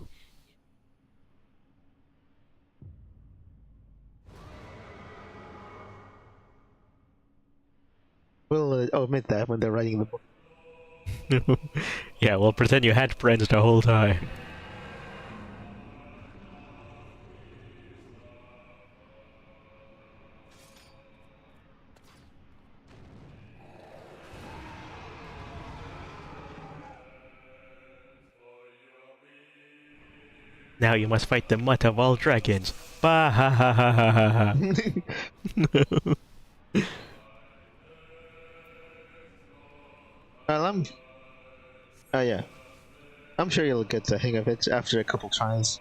We'll omit that when they're writing the book. Yeah, we'll pretend you had friends the whole time. Now you must fight the mutt of all dragons. Bah ha ha ha ha ha ha. Well, oh yeah. I'm sure you'll get the hang of it after a couple tries.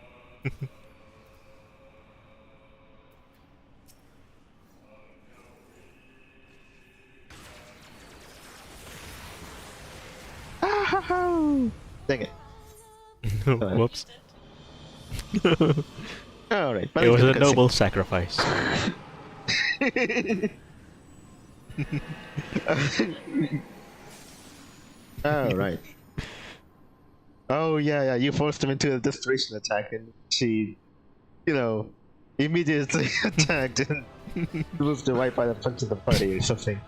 Dang it. Whoops. Alright, It was a noble sacrifice. Alright. Oh yeah, you forced him into a desperation attack and she, immediately attacked and moved to wipe out a punch of the party or something.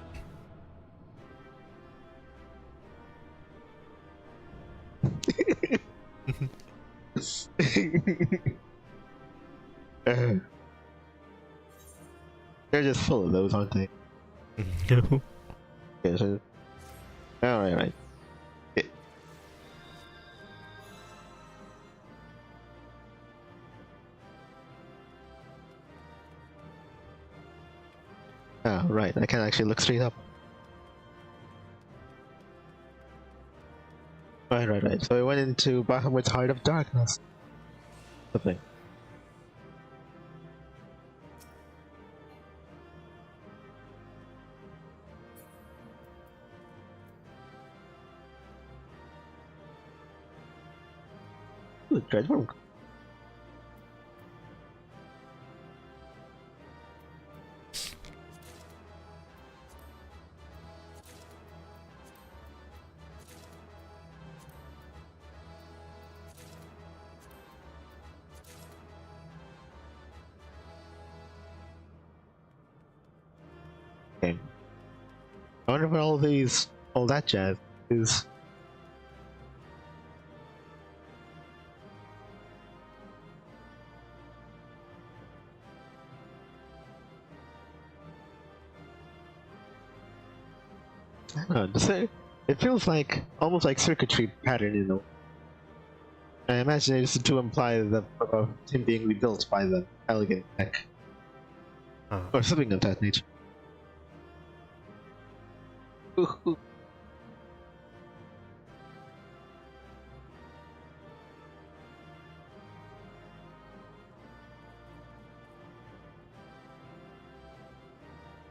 They're just full of those, aren't they? No. Okay, so... Alright. Oh, right, I can actually look straight up. Right. So we went into Bahamut's Heart of Darkness. Something. Ooh, Dreadworm. Okay. I wonder what all that jazz is. I don't know, it feels like, almost like circuitry pattern, I imagine it's to imply the him being rebuilt by the elegant tech. Or something of that nature.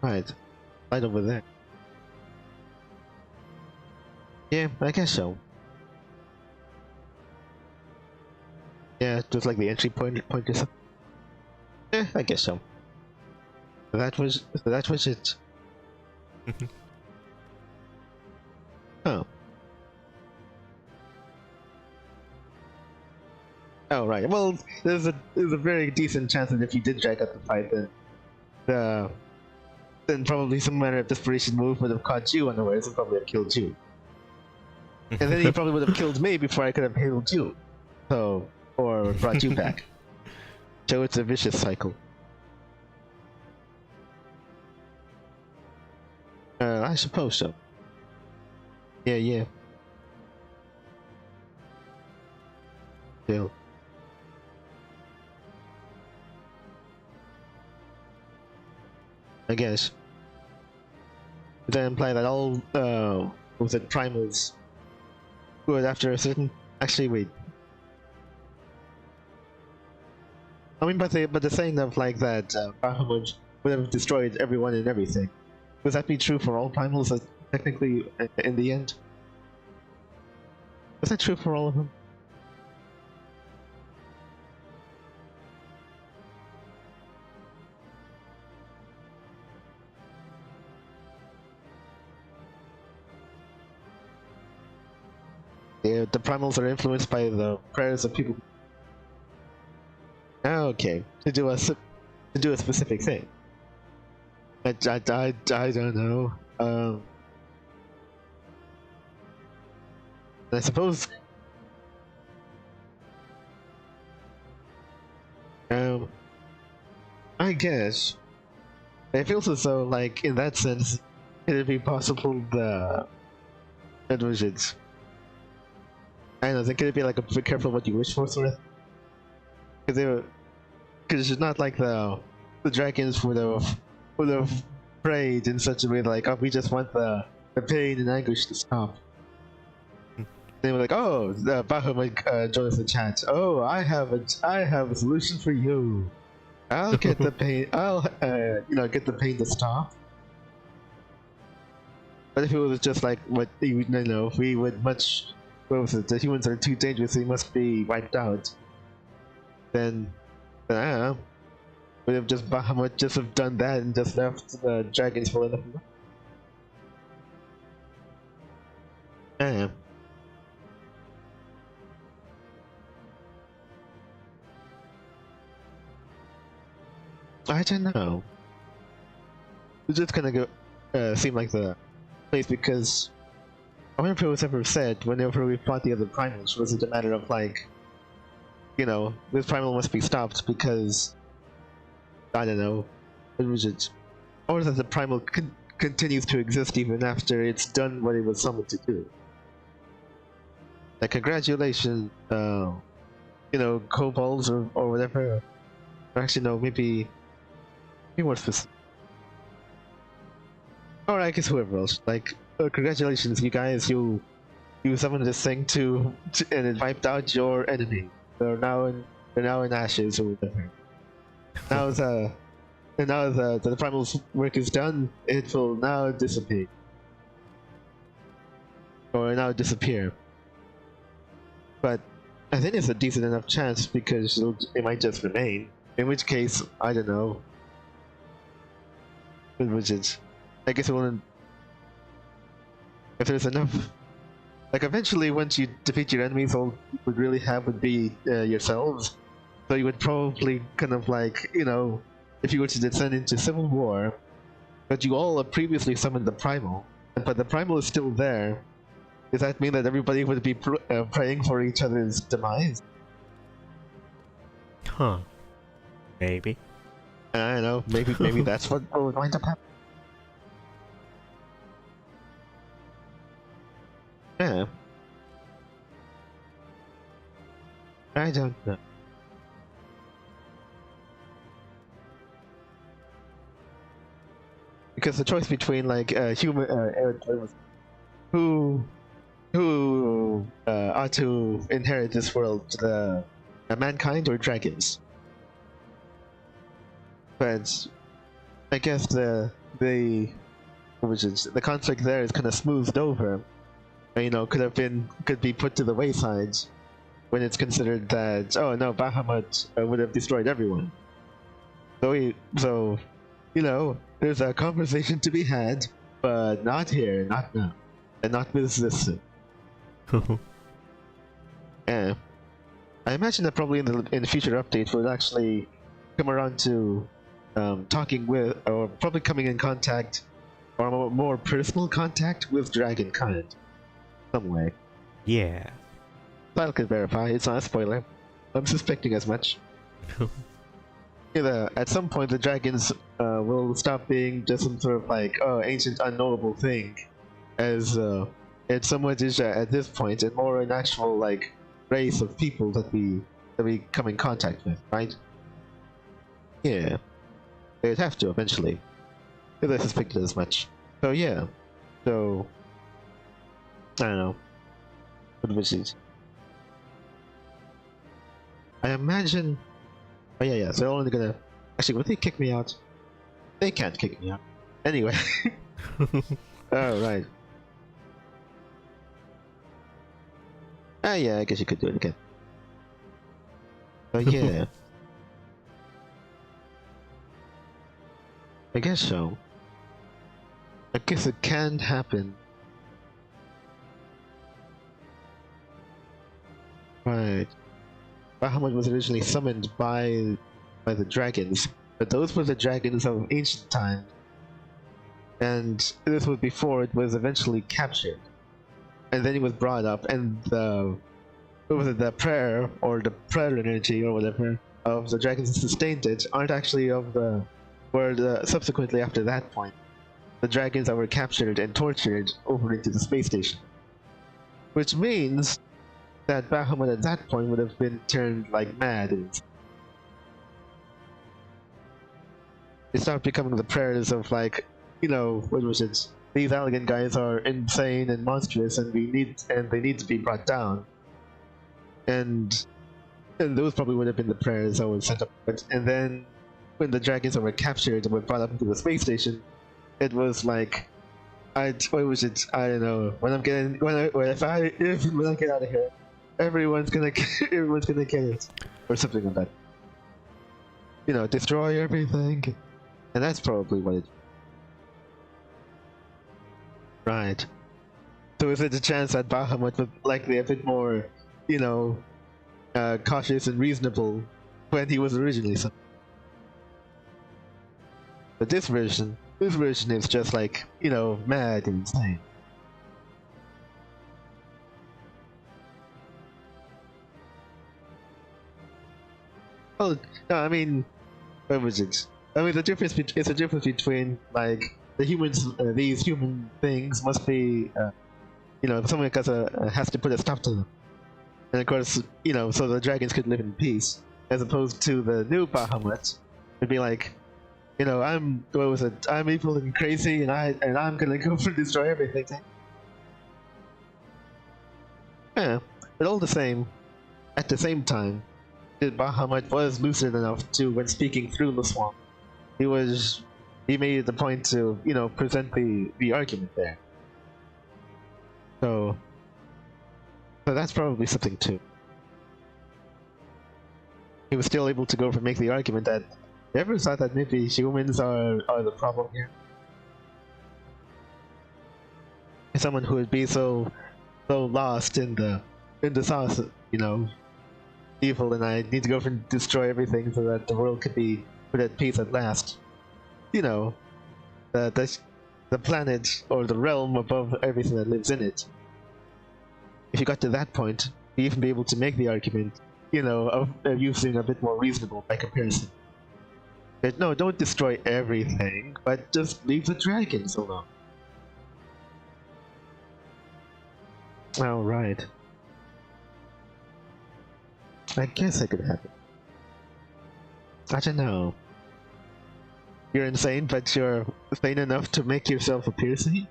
Right over there. Yeah, I guess so. Yeah, just like the entry point or something. Yeah, I guess so. That was it. Oh. Oh right. Well, there's a very decent chance that if you did drag out the fight, then probably some manner of desperation move would have caught you unawares and probably have killed you. And then he probably would have killed me before I could have healed you. So, or brought you back. So it's a vicious cycle. I suppose so. Yeah. Still. I guess. Would that imply that all, was it primals good after a certain... Actually, wait. I mean, but the saying of like that, Bahamut would have destroyed everyone and everything. Would that be true for all primals? Technically, in the end, is that true for all of them? The primals are influenced by the prayers of people. Okay, to do a specific thing. I don't know. I suppose. I guess it feels as though, like, in that sense, it'd be possible that was it. I don't know. Could it be like be careful what you wish for, sort of? Because it's not like the dragons would have prayed in such a way like, oh, we just want the pain and anguish to stop. They were like, oh, Bahamut joins the chat. Oh, I have a solution for you. I'll get the pain. I'll get the pain to stop. But if it was just like what we would much. What was it? The humans are too dangerous. They must be wiped out. Then I don't know. Would have just Bahamut just have done that and just left the dragons full enough. Yeah. I don't know. It just kind of seemed like the place because I wonder if it was ever said whenever we fought the other primals, was it a matter of like, this primal must be stopped because, I don't know, what was it? Or that the primal continues to exist even after it's done what it was summoned to do. Like, congratulations, kobolds or whatever. Or actually, no, maybe more specific. Or I guess whoever else. Like, congratulations, you guys, you summoned this thing and it wiped out your enemy. They're now in ashes or whatever. Now the primal's work is done, it will now dissipate. Or now disappear. But I think it's a decent enough chance because it might just remain. In which case, I don't know. Which is, I guess it wouldn't. If there's enough, like eventually, once you defeat your enemies, all you would really have would be yourselves. So you would probably kind of like, if you were to descend into civil war, but you all have previously summoned the primal, but the primal is still there. Does that mean that everybody would be praying for each other's demise? Huh. Maybe. I don't know. Maybe that's what would wind up happening. Yeah. I don't know. Because the choice between like human who ought to inherit this world, mankind or dragons. But I guess the conflict there is kind of smoothed over. Could be put to the wayside when it's considered that, oh no, Bahamut would have destroyed everyone. So there's a conversation to be had, but not here, not now, and not with this. Yeah, I imagine that probably in the future updates we'll actually come around to talking with, or probably coming in contact, or more personal contact with Dragonkind. Some way. Yeah. Sile can verify, it's not a spoiler. I'm suspecting as much. At some point the dragons will stop being just some sort of like, ancient unknowable thing, as it's somewhat is at this point, and more an actual like race of people that we come in contact with, right? Yeah. They'd have to eventually. Because I suspected as much. So yeah. So I don't know. What was it? I imagine. Oh yeah. So they're only gonna. Actually, would they kick me out? They can't kick me out. Anyway, Oh, right. Ah, yeah, I guess you could do it again. But yeah. I guess so. I guess it can happen. Right. Bahamut was originally summoned by the dragons, but those were the dragons of ancient times. And this was before it was eventually captured. And then it was brought up, and the prayer, or the prayer energy, or whatever, of the dragons that sustained it, aren't actually subsequently after that point, the dragons that were captured and tortured over into the space station. Which means that Bahamut at that point would have been turned like mad. It started becoming the prayers of like, what was it? These elegant guys are insane and monstrous, and they need to be brought down. And those probably would have been the prayers that were sent up. And then when the dragons were captured and were brought up into the space station, it was like, what was it? I don't know. When I get out of here, everyone's gonna get it, or something like that. Destroy everything, and that's probably what it. Right. So is it a chance that Bahamut was likely a bit more, cautious and reasonable when he was originally summoned? But this version is just like, mad and insane. Well, no, I mean, what was it? I mean, the difference between like the humans, these human things must be, someone has to put a stop to them, and of course, so the dragons could live in peace, as opposed to the new Bahamut, it'd be like, I'm evil and crazy, and I'm gonna go for destroy everything. Yeah, but all the same, at the same time, Bahamut was lucid enough to, when speaking through the swamp, he made it the point to, present the argument there. So that's probably something too. He was still able to go for make the argument that ever thought that maybe humans are the problem here. Someone who would be so lost in the sauce, evil, and I need to go and destroy everything so that the world could be put at peace at last. The planet or the realm above everything that lives in it. If you got to that point, you'd even be able to make the argument, of you being a bit more reasonable by comparison. But no, don't destroy everything, but just leave the dragons alone. Alright. I guess that could happen. I don't know. You're insane, but you're sane enough to make yourself appear sane?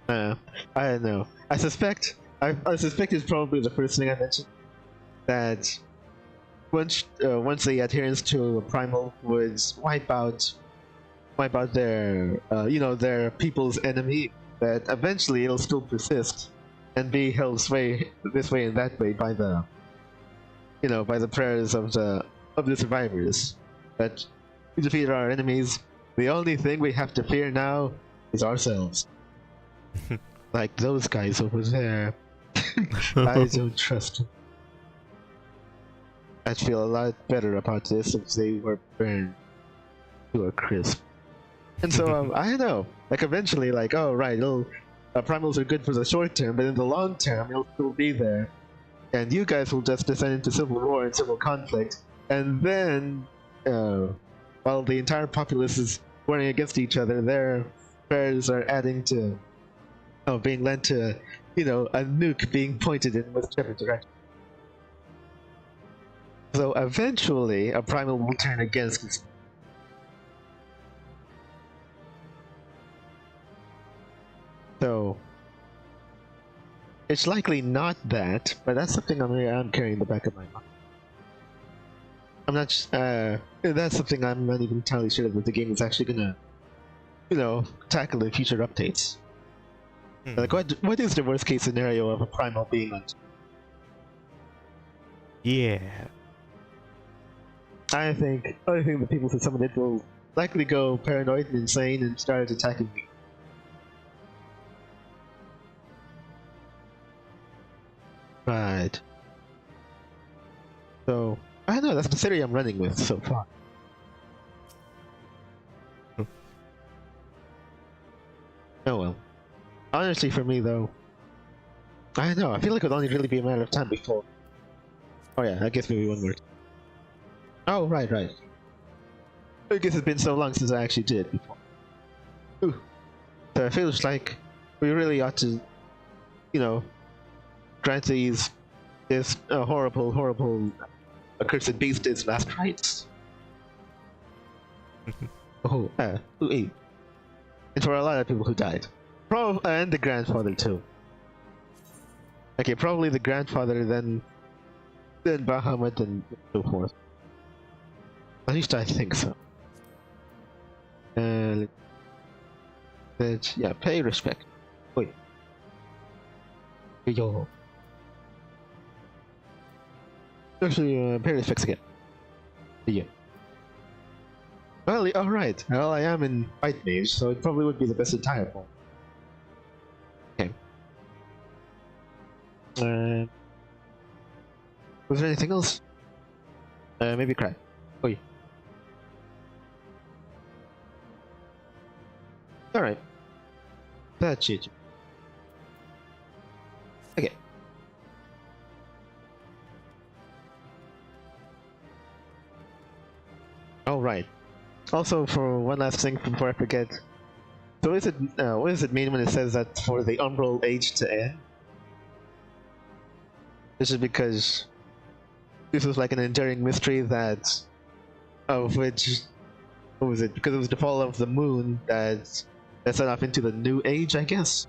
I don't know. I suspect it's probably the first thing I mentioned. That once the adherence to a primal would wipe out their people's enemy, that eventually it'll still persist and be held this way and that way by the prayers of the survivors. That we defeat our enemies. The only thing we have to fear now is ourselves. Like those guys over there. I don't trust them. I'd feel a lot better about this if they were burned to a crisp. And so I don't know. Like eventually, like, oh right, primals are good for the short term, but in the long term, it'll still be there. And you guys will just descend into civil war and civil conflict, and then, while the entire populace is warring against each other, their prayers are adding to, being led to, a nuke being pointed in whichever direction. So eventually, a primal will turn against us. So it's likely not that, but that's something I'm carrying in the back of my mind. I'm not. That's something I'm not even entirely sure that the game is actually gonna, tackle in future updates. Like, what is the worst case scenario of a primal being on? Yeah. I think the people who summon it will likely go paranoid and insane and start attacking me. Right. So, I don't know, that's the theory I'm running with so far. Oh well. Honestly, for me though, I don't know, I feel like it would only really be a matter of time before. Oh yeah, I guess maybe one more. Oh, right. I guess it's been so long since I actually did before. Ooh. So it feels like we really ought to, grant this horrible accursed beast its last rites. And for a lot of people who died. And the grandfather too. Okay, probably the grandfather, then Bahamut, and so forth. At least I think so. Yeah, pay respect. Wait. Yo. Actually, pay respects again. Yeah. Well, alright. Well, I am in White Mage, so it probably would be the best attire for me. Okay. Was there anything else? Maybe cry. Oi. Alright. That's it. Okay. Alright. Also, for one last thing before I forget. So what does it mean when it says that for the umbral age to end? This is because this was like an enduring mystery of which, what was it? Because it was the fall of the moon that set off into the new age, I guess?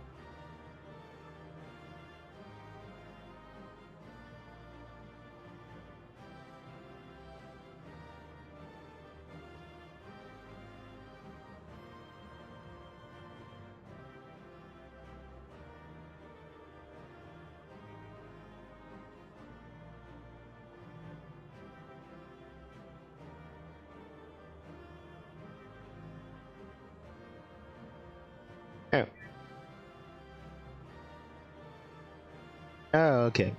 Oh. Oh, okay.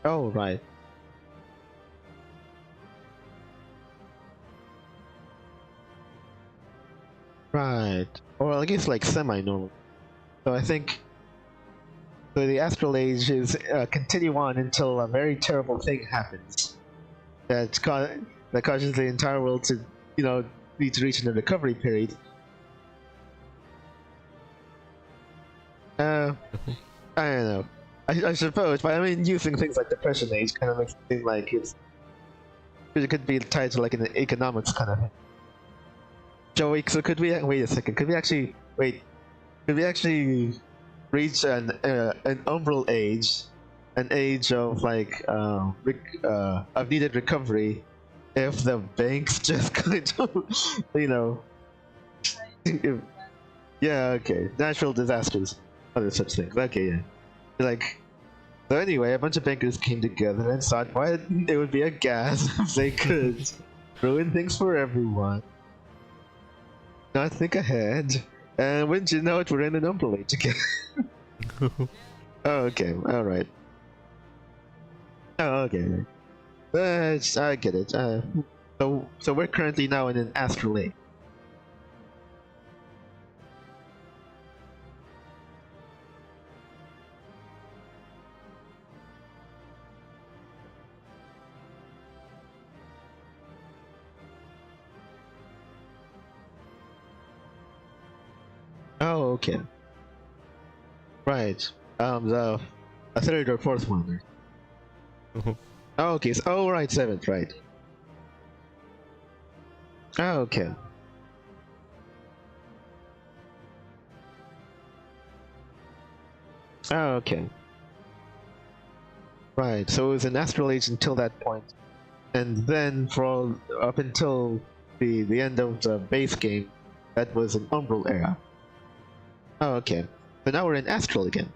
Oh, right. Right. Or I guess like semi-normal. So I think so the astral age is continue on until a very terrible thing happens that causes the entire world to, need to reach in a recovery period. I don't know. I suppose, but I mean, using things like depression age kind of makes it seem like it could be tied to like an economics kind of thing. Joey, so could we wait a second? Could we actually reach an umbral age, an age of like of needed recovery, if the banks just kind of, yeah, okay, natural disasters, other such things. Okay, yeah, like. So anyway, a bunch of bankers came together and thought, why it would be a gas if they could ruin things for everyone. Not think ahead. And wouldn't you know it, we're in an umbral age again. Oh, okay, alright. Oh, okay. I get it. So we're currently now in an astral age. Oh, okay. Right. A third or fourth one. Oh, okay. Oh, right, seventh, right. Oh, okay. Oh, okay. Right, so it was an astral age until that point, and then up until the end of the base game, that was an umbral era. Oh, okay. So now we're in astral again.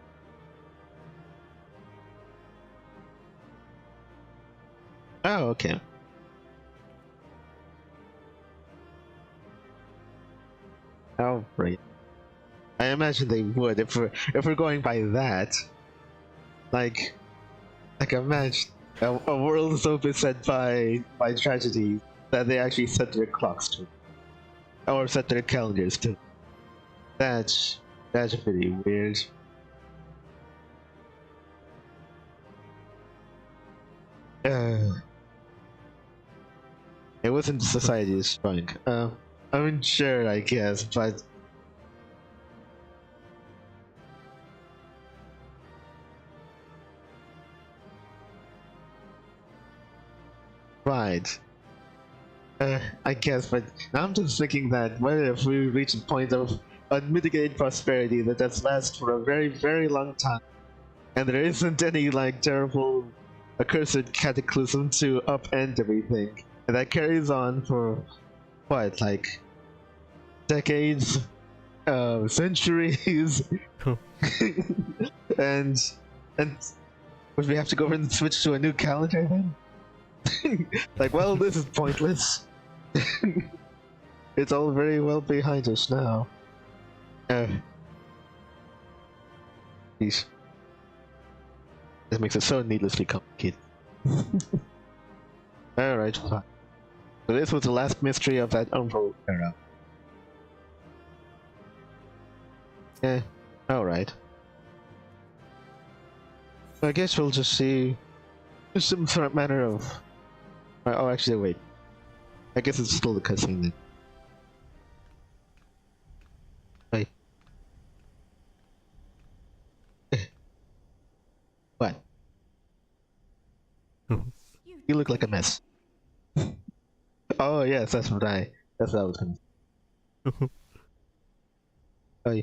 Oh, okay. Oh, right. I imagine they would if we're going by that. Like imagine a world so beset by tragedy that they actually set their clocks to, or set their calendars to. That's pretty weird. It wasn't society destroying. I mean, sure, I guess, but right. I guess, but now I'm just thinking that what if we reach a point of unmitigated prosperity that lasts for a very, very long time, and there isn't any like terrible, accursed cataclysm to upend everything, and that carries on for what, like decades, centuries, and would we have to go over and switch to a new calendar then? Like, well, this is pointless. It's all very well behind us now. Jeez. This makes it so needlessly complicated. Alright, fine. So this was the last mystery of that Umbral era. Alright. I guess we'll just see some sort of manner of... Oh, actually, wait. I guess it's still the cutscene then. Wait. What? You look like a mess. Oh yes, that's what I was gonna say. Oh, yeah.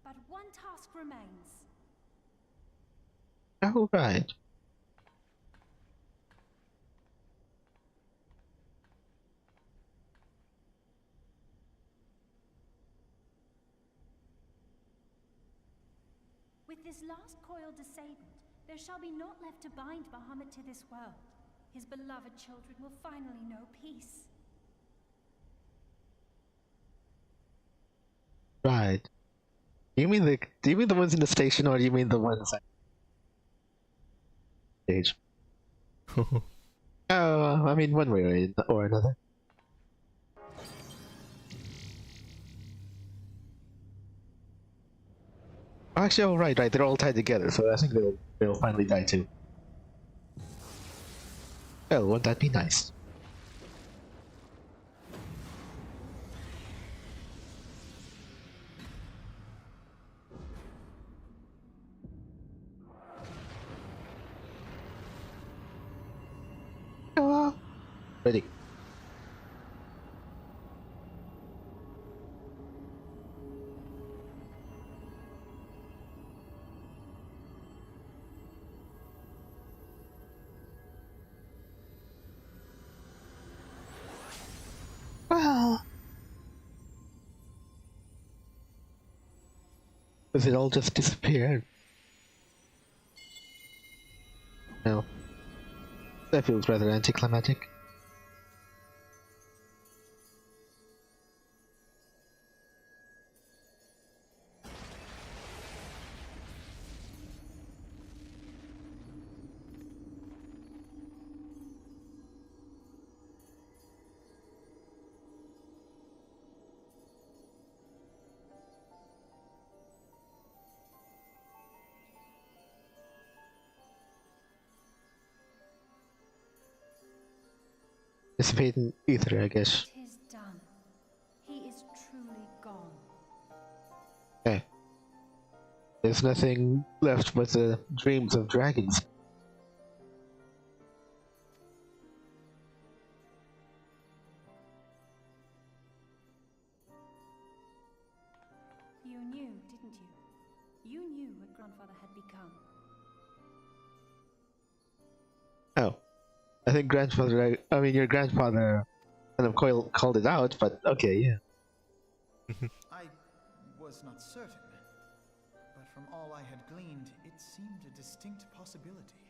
But one task remains. Oh, right. With this last coil disabled, there shall be naught left to bind Bahamut to this world. His beloved children will finally know peace. Right. Do you mean the ones in the station, or do you mean the ones at stage? Oh, I mean one way or another. Actually, oh right, they're all tied together, so I think they'll finally die too. Oh, wouldn't that be nice? Ready. Well, does it all just disappear? No. That feels rather anticlimactic. Dissipate in ether, I guess. It is done. He is truly gone. Okay. There's nothing left but the dreams of dragons. You knew, didn't you? You knew what grandfather had become. Oh. I think your grandfather kind of called it out, but okay, yeah. I was not certain, but from all I had gleaned, it seemed a distinct possibility.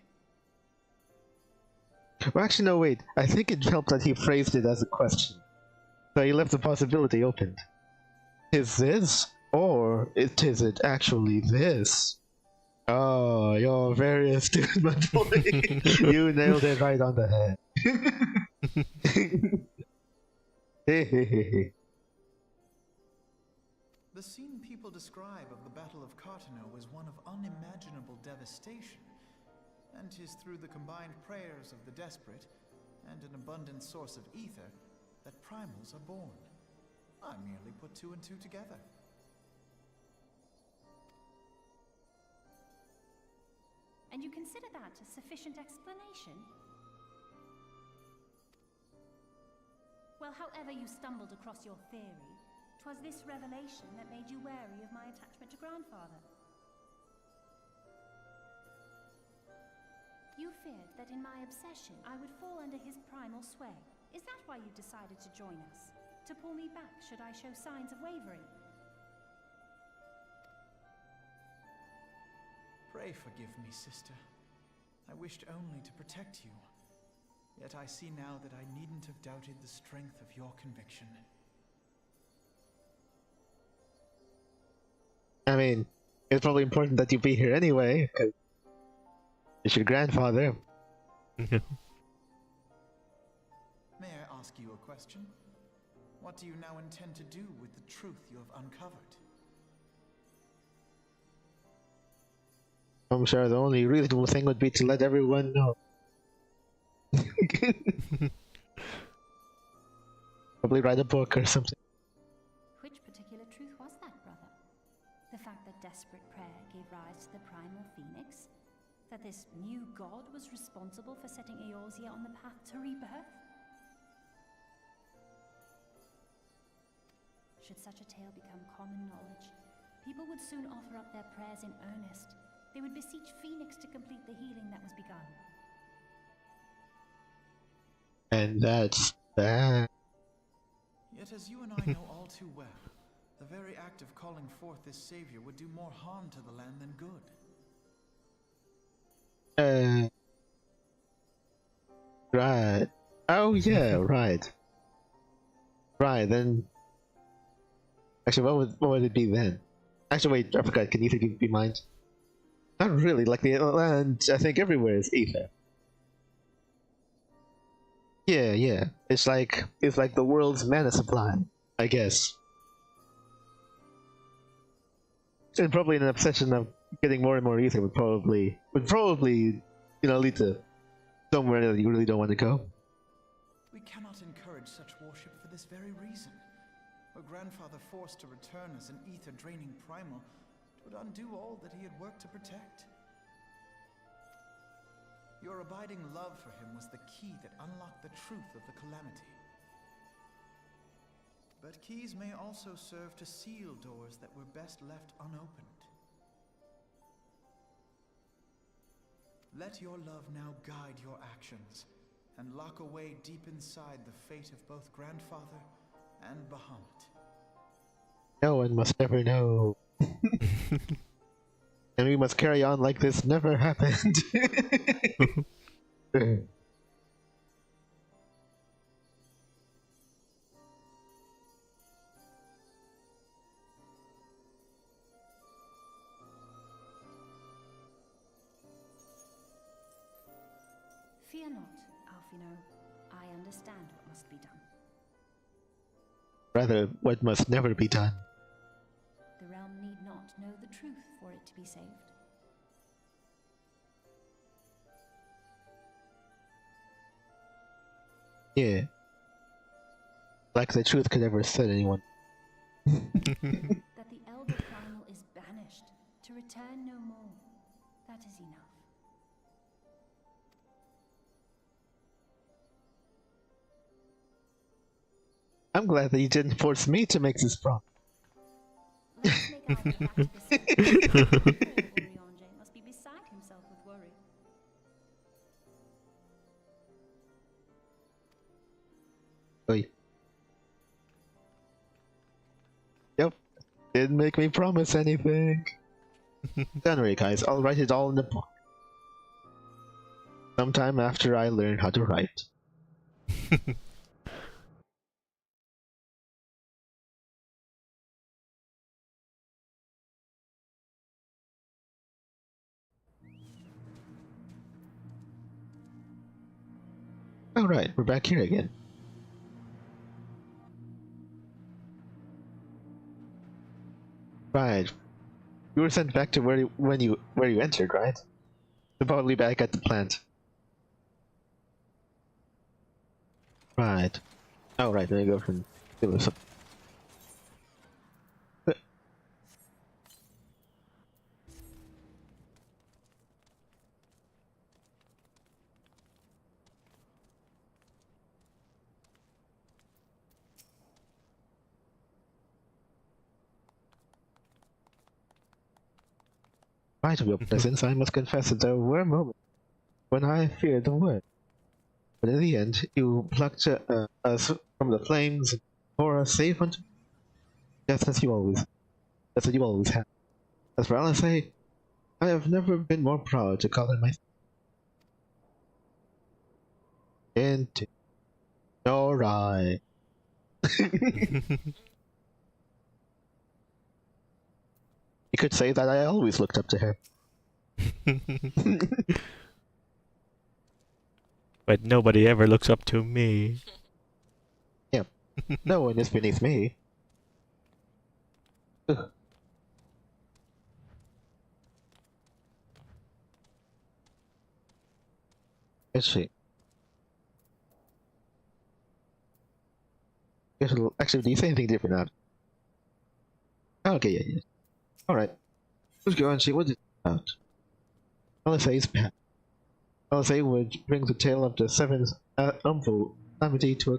Well, actually, no, wait. I think it helped that he phrased it as a question. So he left the possibility open. Is this? Or is it actually this? Oh, you're very astute, my boy. You nailed it right on the head. The scene people describe of the Battle of Cartano was one of unimaginable devastation, and 'tis through the combined prayers of the desperate and an abundant source of ether that primals are born. I merely put two and two together. And you consider that a sufficient explanation? Well, however you stumbled across your theory, 'twas this revelation that made you wary of my attachment to grandfather. You feared that in my obsession I would fall under his primal sway. Is that why you decided to join us? To pull me back should I show signs of wavering? Pray forgive me, sister. I wished only to protect you. Yet I see now that I needn't have doubted the strength of your conviction. I mean, it's probably important that you be here anyway, because it's your grandfather. May I ask you a question? What do you now intend to do with the truth you have uncovered? I'm sure the only reasonable thing would be to let everyone know. Probably write a book or something. Which particular truth was that, brother? The fact that desperate prayer gave rise to the primal phoenix? That this new god was responsible for setting Eorzea on the path to rebirth? Should such a tale become common knowledge, people would soon offer up their prayers in earnest. They would beseech Phoenix to complete the healing that was begun. And that's that. Yet as you and I know all too well, the very act of calling forth this savior would do more harm to the land than good. Right. Oh yeah, right. Right, then... Actually, what would it be then? Actually, wait, I forgot, can ether be mined? Not really, like the land, I think everywhere is ether. Yeah. It's like the world's mana supply, I guess. And probably an obsession of getting more and more ether would probably, lead to somewhere that you really don't want to go. We cannot encourage such worship for this very reason. Were grandfather forced to return as an ether-draining primal, it would undo all that he had worked to protect. Your abiding love for him was the key that unlocked the truth of the calamity. But keys may also serve to seal doors that were best left unopened. Let your love now guide your actions, and lock away deep inside the fate of both grandfather and Bahamut. No one must ever know. And we must carry on like this never happened. Fear not, Alfino. I understand what must be done. Rather, what must never be done. The realm need not know the truth for it to be saved. Yeah, Like the truth could ever set anyone. That the elder primal is banished, to return no more. That is enough. I'm glad that you didn't force me to make this promise. Let's make our way back to the city. Orion must be beside himself with worry. Oi. Yep. Didn't make me promise anything. Don't worry, guys. I'll write it all in the book. Sometime after I learn how to write. Alright, we're back here again. Right. You were sent back to where you entered, right? So probably back at the plant. Right. Oh right, there you go from Right of your presence, I must confess that there were moments when I feared the word. But in the end, you plucked us from the flames and bore us safe unto just as you always have. As for Alice, I have never been more proud to call her my Indeed. Alright. You could say that I always looked up to her. But nobody ever looks up to me. Yep. No one is beneath me. Ugh. Let's see. Actually, do you say anything different now? Okay, yeah. Alright. Let's go and see what it's about. LSA's path. LSA would bring the tale of the seventh harmful calamity to a...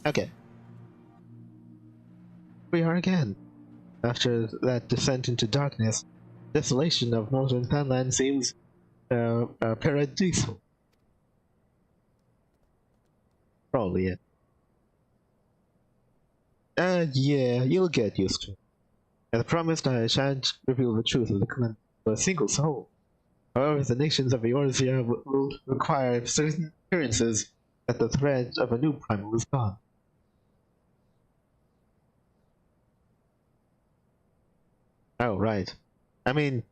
Okay. We are again. After that descent into darkness, desolation of northern Thailand seems paradisal. Probably, yeah. Yeah, you'll get used to it. As promised, I shan't reveal the truth of the calamity to a single soul. However, the nations of Eorzea will require certain appearances that the threat of a new primal is gone. Oh, right. I mean,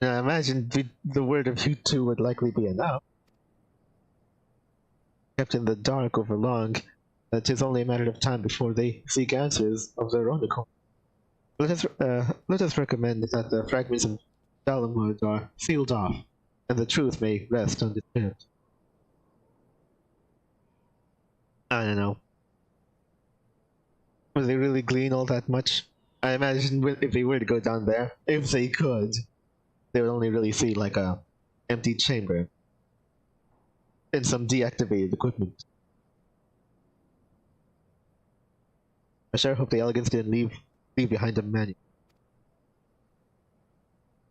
I imagine the word of you two would likely be enough. Kept in the dark over long, it is only a matter of time before they seek answers of their own accord. Let us recommend that the fragments of Bahamut are sealed off, and the truth may rest undisturbed. I don't know. Would they really glean all that much? I imagine if they were to go down there, if they could, they would only really see like a empty chamber and some deactivated equipment. I sure hope the elegance didn't leave behind a manual.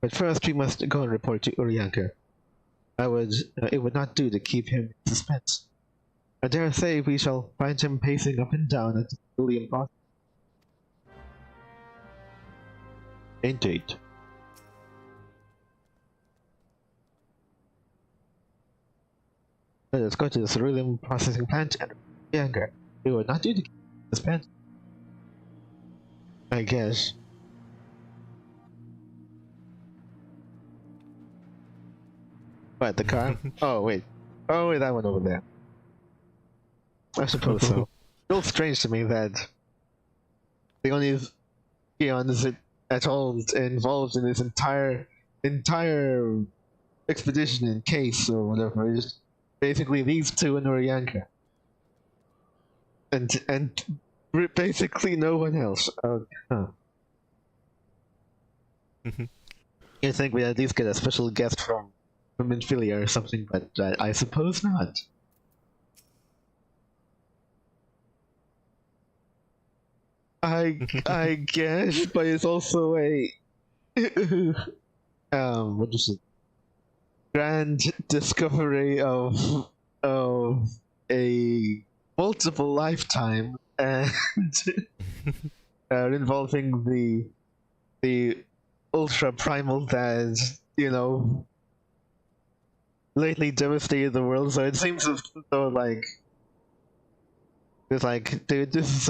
But first we must go and report to Urianker. It would not do to keep him in suspense. I dare say we shall find him pacing up and down at the William Boston. Indeed. Let us go to the cerulean processing plant and Urianker. It would not do to keep him in suspense. I guess. What, the car? Oh wait, that one over there. I suppose so. It's a little strange to me that the only peons at all involved in this entire expedition in case or whatever is basically these two and Orianka. And basically no one else. You think we at least get a special guest from Infilia or something, but I suppose not. I guess, but it's also a what is it? Grand discovery of a multiple lifetime and involving the ultra primal that lately devastated the world. So it seems as though like it's like, dude, this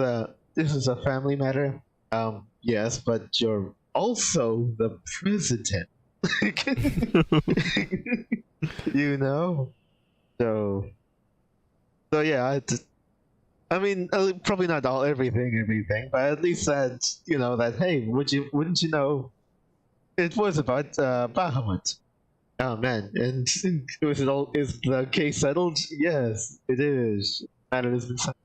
is a family matter. Yes, but you're also the president. So yeah, I mean, probably not everything, but at least that that, hey, wouldn't you know, it was about Bahamut. Oh man, and is the case settled? Yes, it is. Matter has been settled.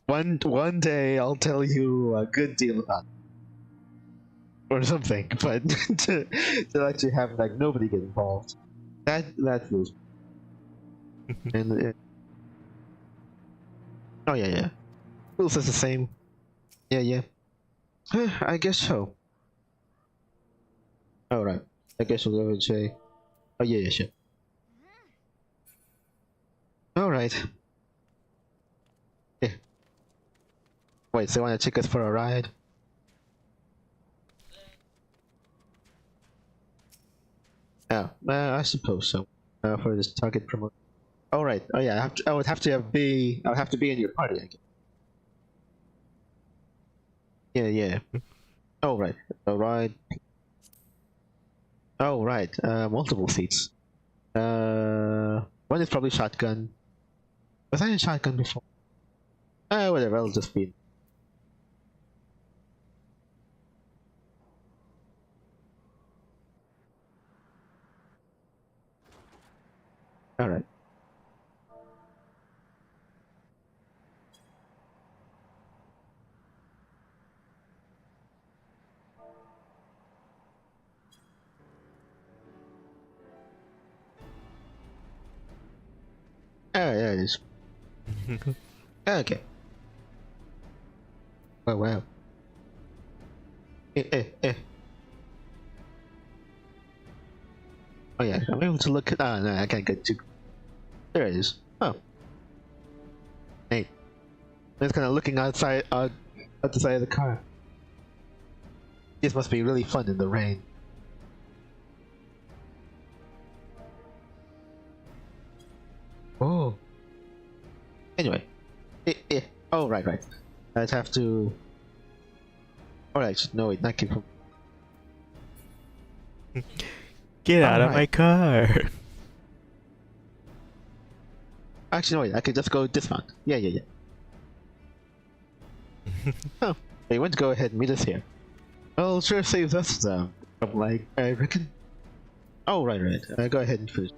One day I'll tell you a good deal about it. Or something, but to actually have like nobody get involved, that feels. And oh yeah, rules is the same. Yeah. I guess so. All right, I guess we'll go and say, oh yeah, sure. All right. Yeah. Wait, so you want to take us for a ride? Oh, I suppose so. For this target promote. All right. Oh yeah, I would have to be in your party, I guess. Yeah. All right. Multiple seats. One is probably shotgun. Was I in shotgun before? Whatever. I'll just be. All right. Oh yeah, it is. Okay. Oh wow. Oh yeah, I'm able to look at. Ah, no, I can't get too. There it is. Oh. Hey. I'm just kind of looking outside, out the side of the car. This must be really fun in the rain. Oh. Anyway. Oh, right. I'd have to. Alright, no, wait, not keep. Get out of my car! Actually, no, wait, I could just go dismount. Yeah. Oh, they went to go ahead and meet us here. Well, sure saves us the trouble, I reckon. Oh, right. Go ahead and finish.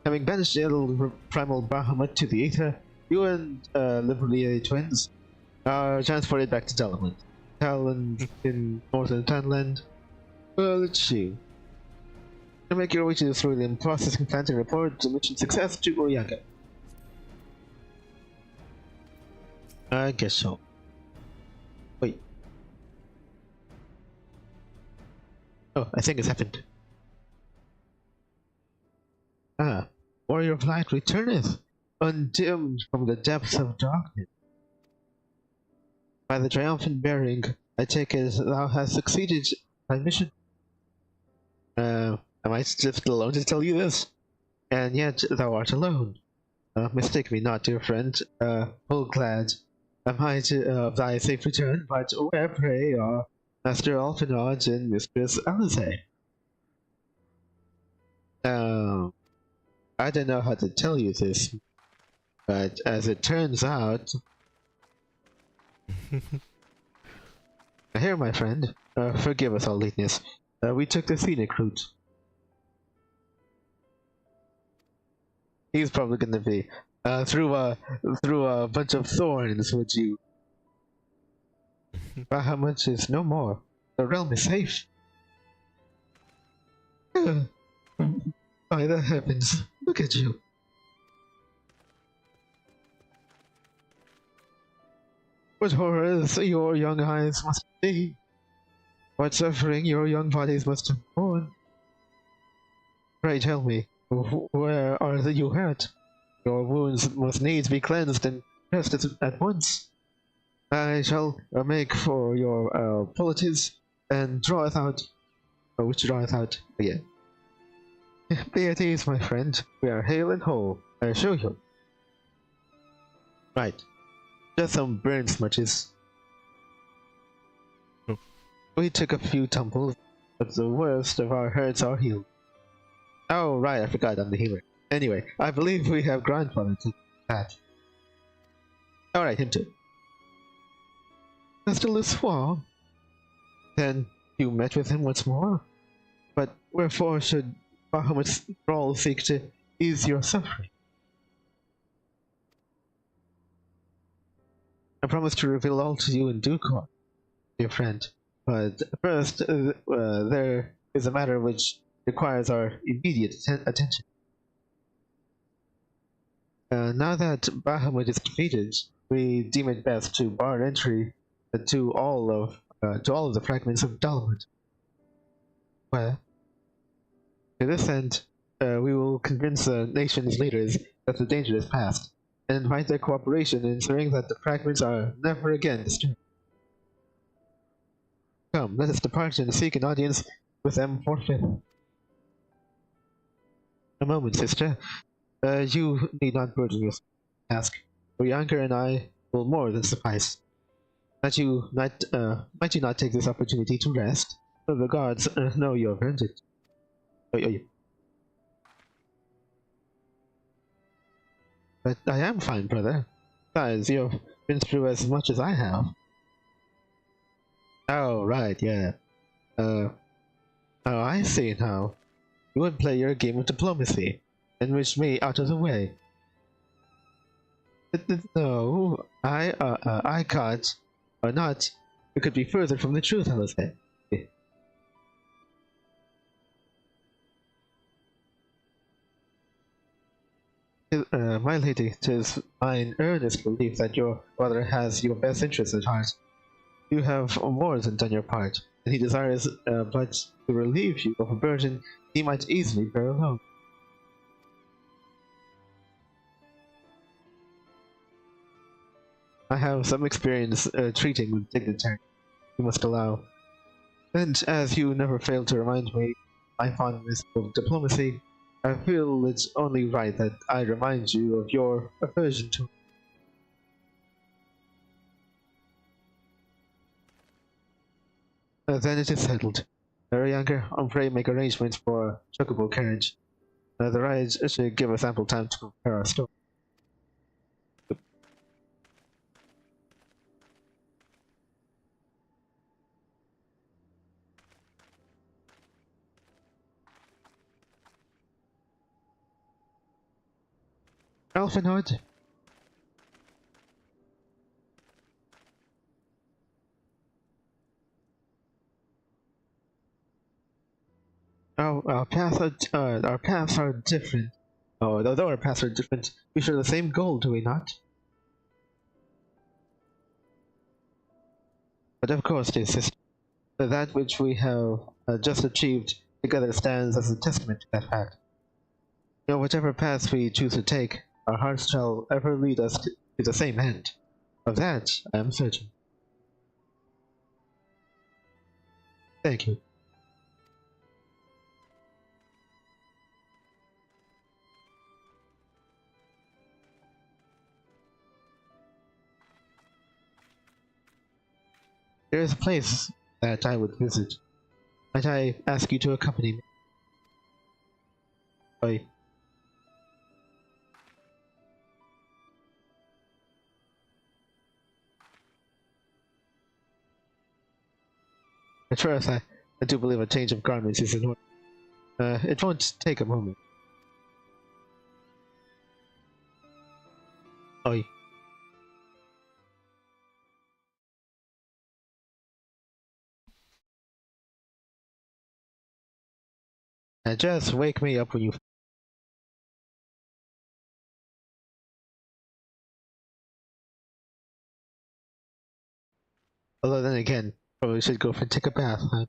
Having banished the little primal Bahamut to the Aether, you and Liberty twins are transported back to Talon in northern Tanland. Well, let's see. You make your way to the Cerulean processing plant and report the mission success to Orianka. I guess so. Wait. Oh, I think it's happened. Ah, warrior of light returneth, undimmed from the depths of darkness. By the triumphant bearing, I take it thou hast succeeded thy mission. Am I just alone to tell you this? And yet thou art alone. Mistake me not, dear friend. Full glad am I of thy safe return, but where, pray, are Master Alphinaud and Mistress Alice? I don't know how to tell you this, but as it turns out... Here, my friend, forgive us all lateness. We took the scenic route. He's probably gonna be through a bunch of thorns, would you? Bahamut is no more. The realm is safe. By the heavens, look at you. What horrors your young eyes must see. What suffering your young bodies must have borne. Pray tell me, where are you hurt? Your wounds must needs be cleansed and dressed at once. I shall make for your poultice and draweth out, which draweth out again. Be at ease, my friend. We are hale and whole, I assure you. Right. Just some burn smudges. We took a few tumbles, but the worst of our hurts are healed. Oh, right, I forgot I'm the healer. Anyway, I believe we have grandfather to that. Alright, him too. Mr. Lussoir? Then you met with him once more? But wherefore should Bahamut's thrall seek to ease your suffering? I promise to reveal all to you in due course, dear friend. But first, there is a matter which requires our immediate attention. Now that Bahamut is defeated, we deem it best to bar entry to all of the fragments of Bahamut. Well, to this end, we will convince the nation's leaders that the danger is past, and invite their cooperation in ensuring that the fragments are never again disturbed. Come, let us depart and seek an audience with them forthwith. A moment, sister. You need not burden yourself with the task, for Yanker and I will more than suffice. Might you not take this opportunity to rest? For the gods know you have earned it. But I am fine, brother. Besides, you have been through as much as I have. Oh, right, yeah. Oh, I see now. You would play your game of diplomacy, and wish me out of the way. No, I can't. Or not. You could be further from the truth, I was saying. My lady, 'tis mine earnest belief that your brother has your best interests at heart. You have more than done your part, and he desires but to relieve you of a burden he might easily bear alone. I have some experience treating with dignitaries, you must allow. And as you never fail to remind me my fondness of diplomacy, I feel it's only right that I remind you of your aversion to it. Then it is settled. Younger, pray make arrangements for a chocobo carriage. The ride should give us ample time to prepare our story. Alphenod? Oh, our paths are different. Oh, although our paths are different, we share the same goal, do we not? But of course, dear sister, that which we have just achieved together stands as a testament to that fact. You know, whichever path we choose to take, our hearts shall ever lead us to the same end. Of that, I am certain. Thank you. There is a place that I would visit. Might I ask you to accompany me? Oi. At first, I do believe a change of garments is in order. It won't take a moment. Oi. Just wake me up when you. Although then again, probably should go for take a bath. Huh?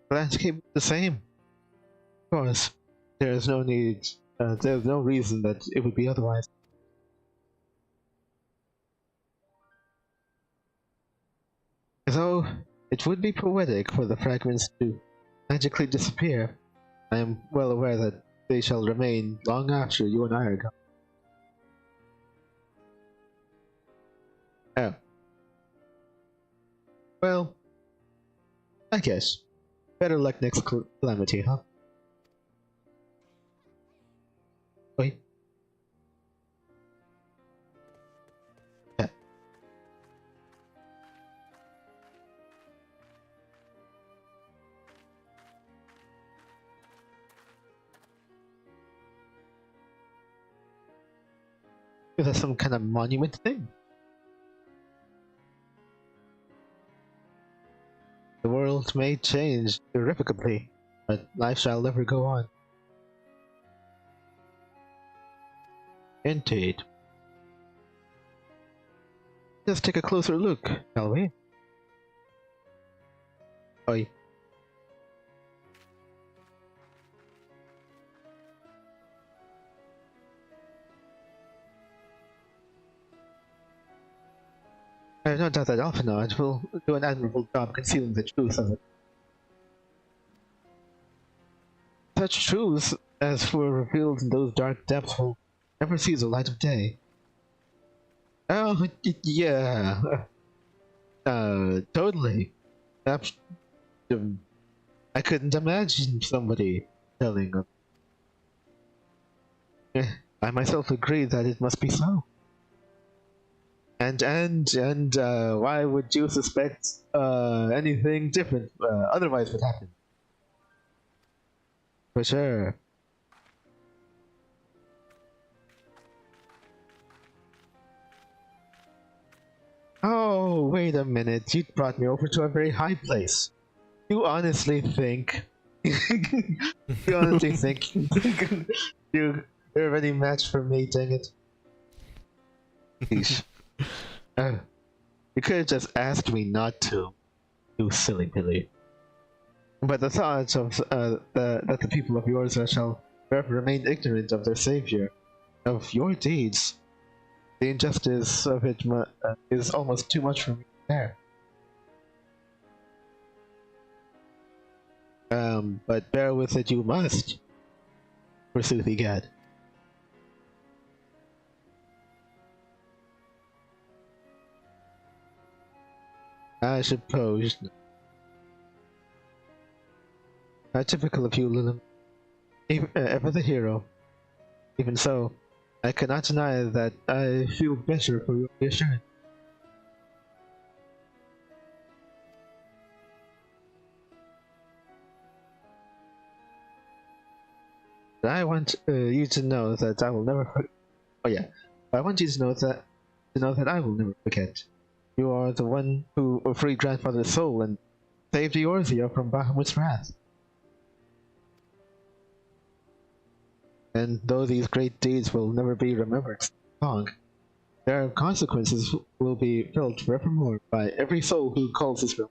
The landscape is the same. Of course, there is no need. There's no reason that it would be otherwise. Though it would be poetic for the fragments to magically disappear, I am well aware that they shall remain long after you and I are gone. Oh. Well, I guess. Better luck next calamity, huh? Wait. Yeah. Is that some kind of monument thing? The world may change irrevocably, but life shall never go on. Indeed. Let's take a closer look, shall we? Oi. I have no doubt that Alphanage will do an admirable job concealing the truth of it. Such truths as were revealed in those dark depths will never see the light of day. Oh, yeah. Totally. I couldn't imagine somebody telling of. I myself agree that it must be so. And why would you suspect anything different otherwise would happen? For sure. Oh, wait a minute. You brought me over to a very high place. You honestly think... you honestly think... you're already matched for me, dang it. Yeesh. You could have just asked me not to, you silly Billy. But the thought of that the people of yours shall forever remain ignorant of their savior, of your deeds, the injustice of it is almost too much for me to bear. But bear with it you must, forsooth egad. I suppose. Typical of you, Lilim. Ever the hero. Even so, I cannot deny that I feel better for your reassurance. I want you to know that I will never. Oh yeah, I want you to know that I will never forget. You are the one who freed grandfather's soul and saved Eorzea from Bahamut's wrath. And though these great deeds will never be remembered long, their consequences will be felt forevermore by every soul who calls this realm.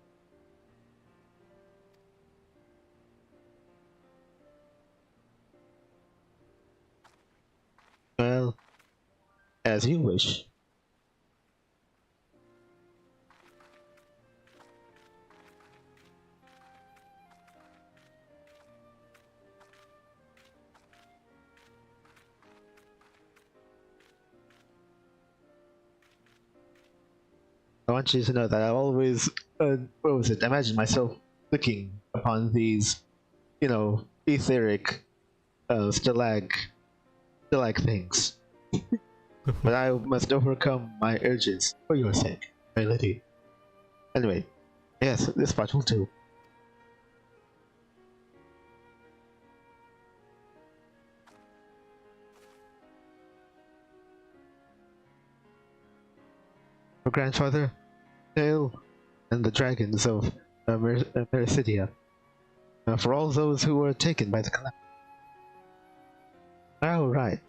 Well, as you wish. I want you to know that I always, imagine myself looking upon these, etheric, stalag things. But I must overcome my urges for your sake, my lady. Anyway, yes, this part will do. Your grandfather, Sile, and the dragons of Mericidia, for all those who were taken by the calamity. Oh, right.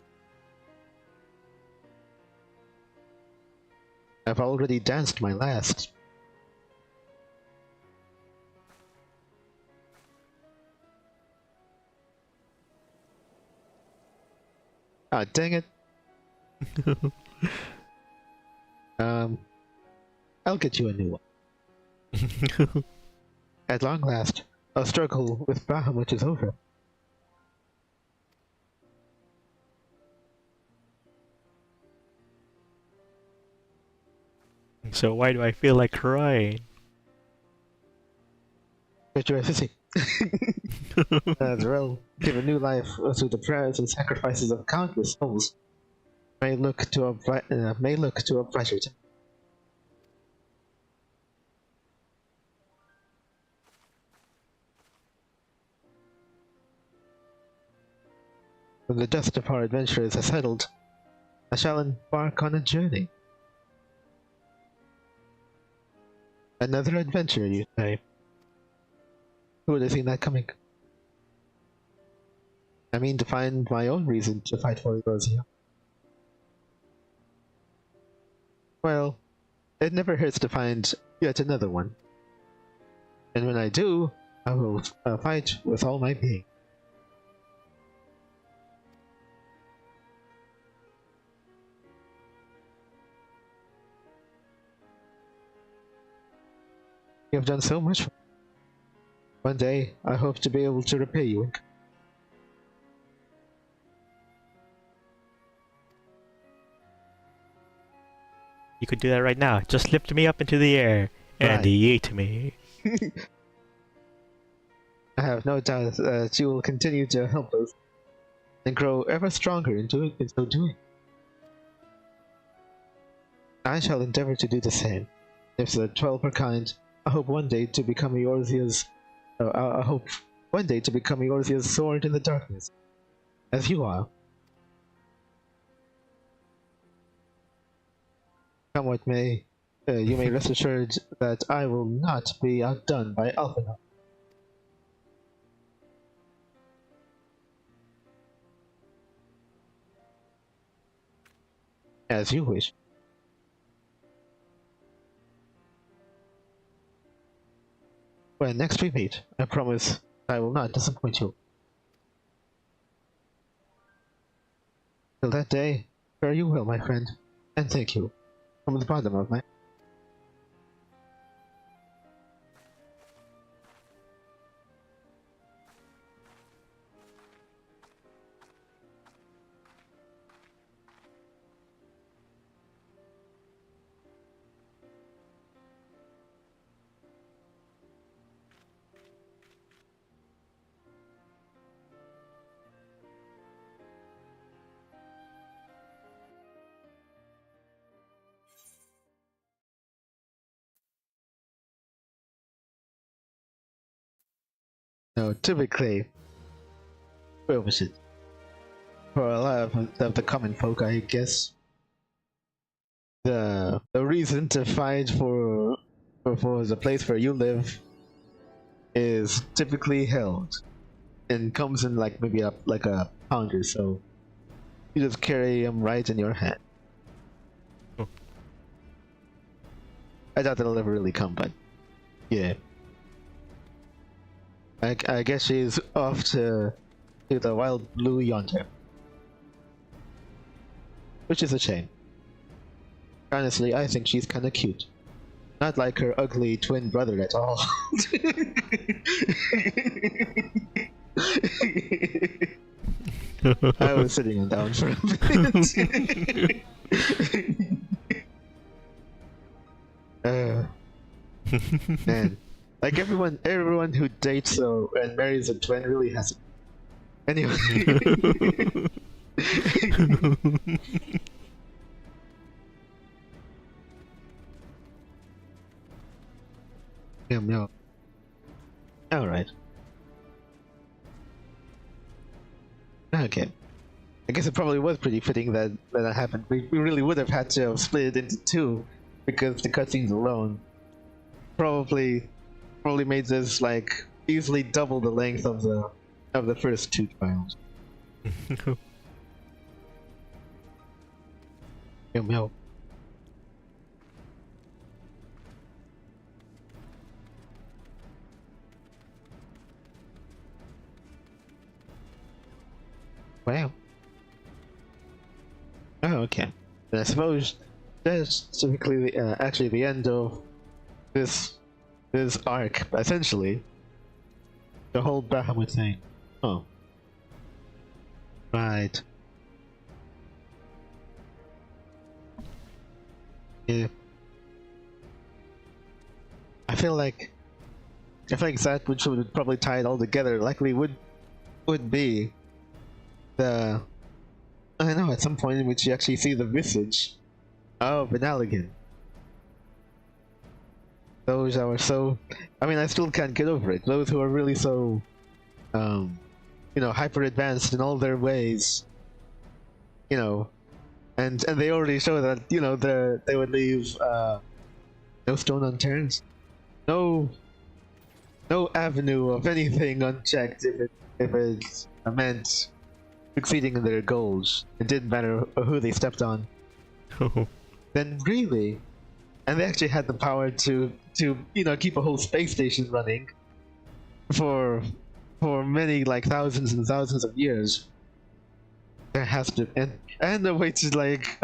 I've already danced my last. Ah, dang it. I'll get you a new one. At long last, our struggle with Bahamut is over. So why do I feel like crying? But you're a sissy. Zarel, given new life through the prayers and sacrifices of countless souls, may look to a brighter time. When the dust of our adventures has settled, I shall embark on a journey. Another adventure, you say? Who would have seen that coming? I mean to find my own reason to fight for Erosia. Well, it never hurts to find yet another one. And when I do, I will fight with all my being. You have done so much for me. One day, I hope to be able to repay you. You could do that right now. Just lift me up into the air and yeet me. I have no doubt that you will continue to help us and grow ever stronger in so doing. I shall endeavor to do the same. If the 12 are kind, I hope one day to become Eorzea's sword in the darkness, as you are. Come what may, you may rest assured that I will not be outdone by Alphinaud. As you wish. When next we meet, I promise I will not disappoint you. Till that day, fare you well, my friend, and thank you, from the bottom of my... No, typically, where was it? For a lot of the common folk, I guess, the reason to fight for the place where you live is typically held and comes in like maybe a pound or so. You just carry them right in your hand. I doubt that'll ever really come, but yeah. I guess she's off to the wild blue yonder. Which is a shame. Honestly, I think she's kinda cute. Not like her ugly twin brother at all. I was sitting down for a bit. Man, like everyone who dates and marries a twin really has it. Anyway. Yeah. All right. Okay. I guess it probably was pretty fitting that that happened. We really would have had to have split it into two, because the cutscenes alone probably made this like easily double the length of the first two trials. Meow. Wow. Oh, okay. And I suppose that's typically actually the end of this arc, essentially. The whole Bahamut thing. Oh. Right. Yeah. I feel like that which would probably tie it all together likely would be the, I don't know, at some point in which you actually see the visage of an Allegan. Those are so, I mean, I still can't get over it. Those who are really so, you know, hyper advanced in all their ways, you know, and they already show that, you know, they would leave no stone unturned, no avenue of anything unchecked if it meant succeeding in their goals. It didn't matter who they stepped on. Then really, and they actually had the power to you know, keep a whole space station running for many, like, thousands and thousands of years. There has to, and a way to like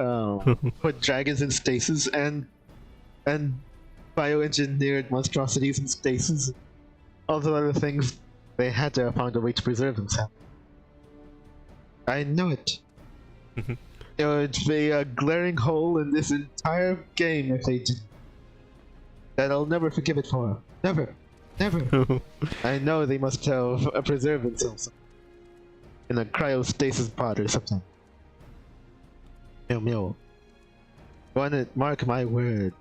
put dragons in stasis and bioengineered monstrosities in stasis. All the other things, they had to have found a way to preserve themselves. I know it. It would be a glaring hole in this entire game if they did. That I'll never forgive it for. Never. I know they must have preserved themselves in a cryostasis pod or something. Meow. Wanna mark my word.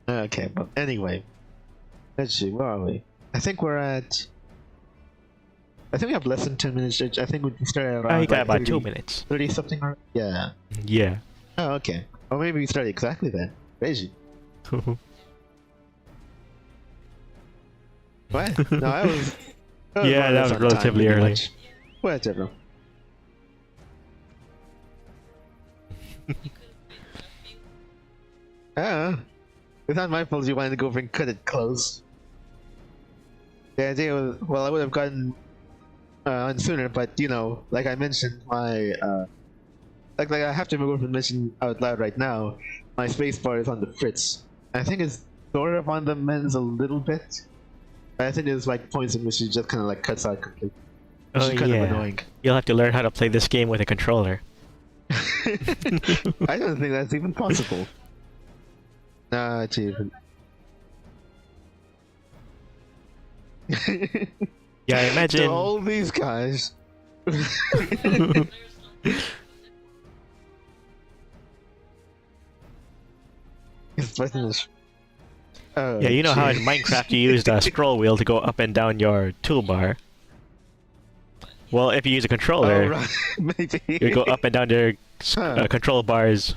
Okay, but anyway. Let's see, where are we? I think we have less than 10 minutes. I think we can start around. You got like about 30, 2 minutes. 30 something? Yeah. Yeah. Oh, okay. Or maybe we start exactly then. Crazy. What? No, I was. Yeah, that was relatively early. Much. Whatever. It's not my fault you wanted to go over and cut it close. The idea was, well, I would have gotten on sooner, but you know, like I mentioned, my like I have to go over and mention out loud right now, my spacebar is on the fritz. I think it's sort of on the mends a little bit. But I think there's like points in which it just kind of like cuts out completely. Which is kind of annoying. You'll have to learn how to play this game with a controller. I don't think that's even possible. Nah, it's even. Yeah, I imagine. To all these guys. His button is. Oh, Yeah, you know how in Minecraft you use the scroll wheel to go up and down your toolbar? Well, if you use a controller, right. Maybe. you go up and down your control bars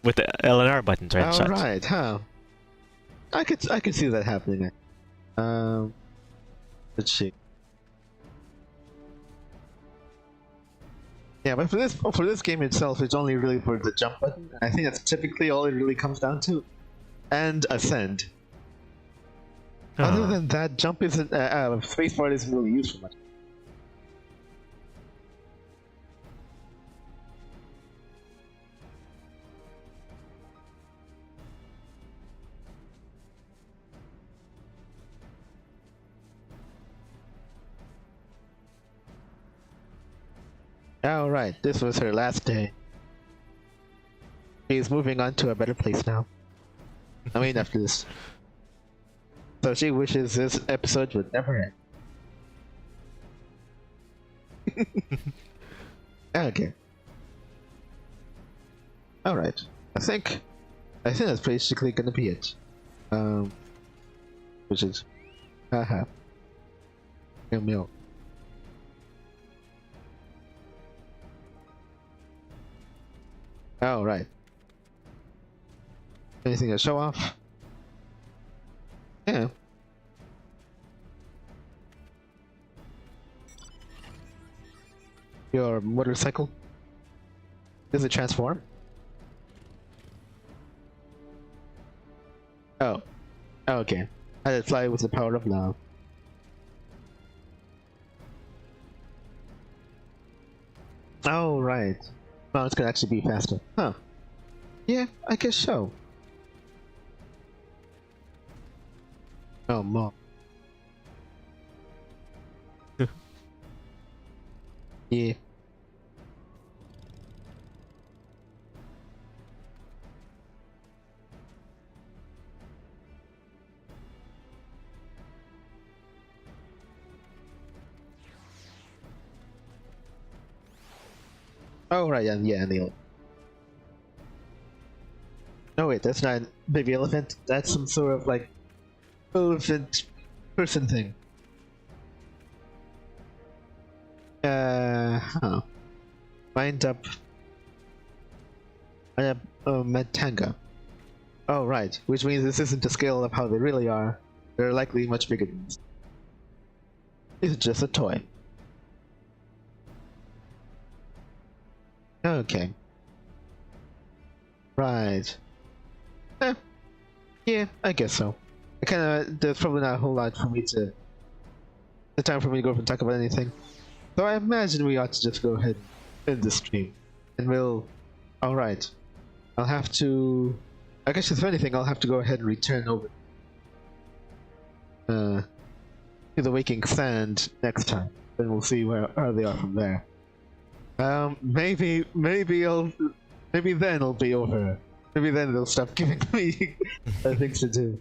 with the L and R buttons, right? Oh, right, huh. I could see that happening. Let's see. Yeah, but for this game itself, it's only really for the jump button. I think that's typically all it really comes down to, and ascend. Other than that, jump isn't spacebar isn't really used for much. Alright, this was her last day. she's moving on to a better place now. I mean, after this. So she wishes this episode would never end. Okay. Alright. I think that's basically gonna be it. Which is haha. Meow. Oh right. Anything to show off? Yeah. Your motorcycle? Does it transform? Oh. Oh, okay. How to fly with the power of love. Oh, right. Well, it's gonna actually be faster. Huh. Yeah, I guess so. Oh, mom. Yeah. Oh, right, yeah, Neil. No, wait, that's not baby elephant. That's some sort of, like, elephant person thing. Huh. Wind up. Metanga. Oh, right, which means this isn't the scale of how they really are. They're likely much bigger than this. It's just a toy. Okay. Right. Yeah, I guess so. There's probably not a whole lot for me to... The time for me to go up and talk about anything. So I imagine we ought to just go ahead and end the stream. And we'll... Alright. I'll have to... I guess if anything, I'll have to go ahead and return over... to the Waking Sand next time. Then we'll see how they are from there. Maybe then it'll be over. Maybe then they'll stop giving me things to do.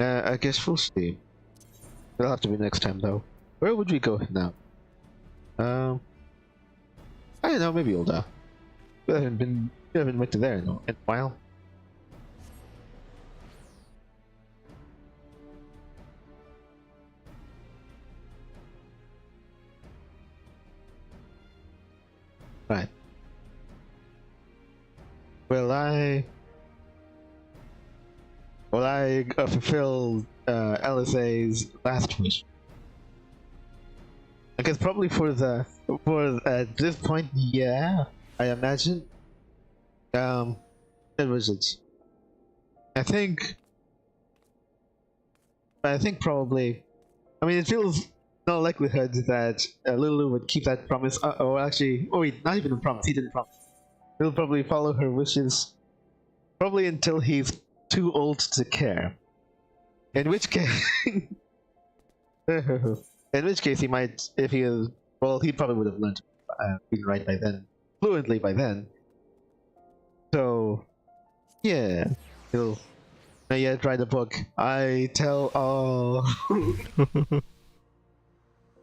I guess we'll see. It'll have to be next time though. Where would we go now? I don't know, maybe Ulda. We haven't went to there in a while. Right. Will I fulfill LSA's last wish? I guess probably at this point, yeah. I imagine. What was it? I think probably. I mean, it feels no likelihood that Lulu would keep that promise. Wait, not even a promise. He didn't promise. He'll probably follow her wishes, probably until he's too old to care. In which case, he might, if he is, well, he probably would have learned read and write by then, fluently by then. So, yeah, he'll not yet write a book. I tell all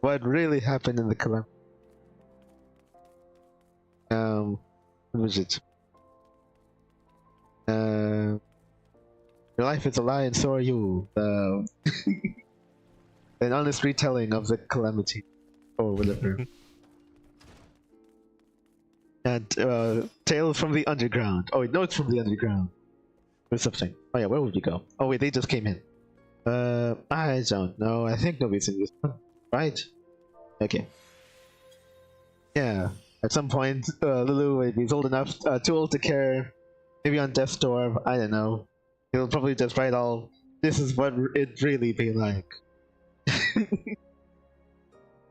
what really happened in the calamity. What was it? Your life is a lie and so are you. An honest retelling of the calamity. Or whatever. And, Tales from the Underground. Oh wait, Notes from the Underground. Or something. Oh yeah, where would we go? Oh wait, they just came in. I don't know. I think nobody's in this one. Right? Okay. Yeah. At some point, Lulu, if he's old enough, too old to care, maybe on Death's Door, I don't know. He'll probably just write all, this is what it'd really be like.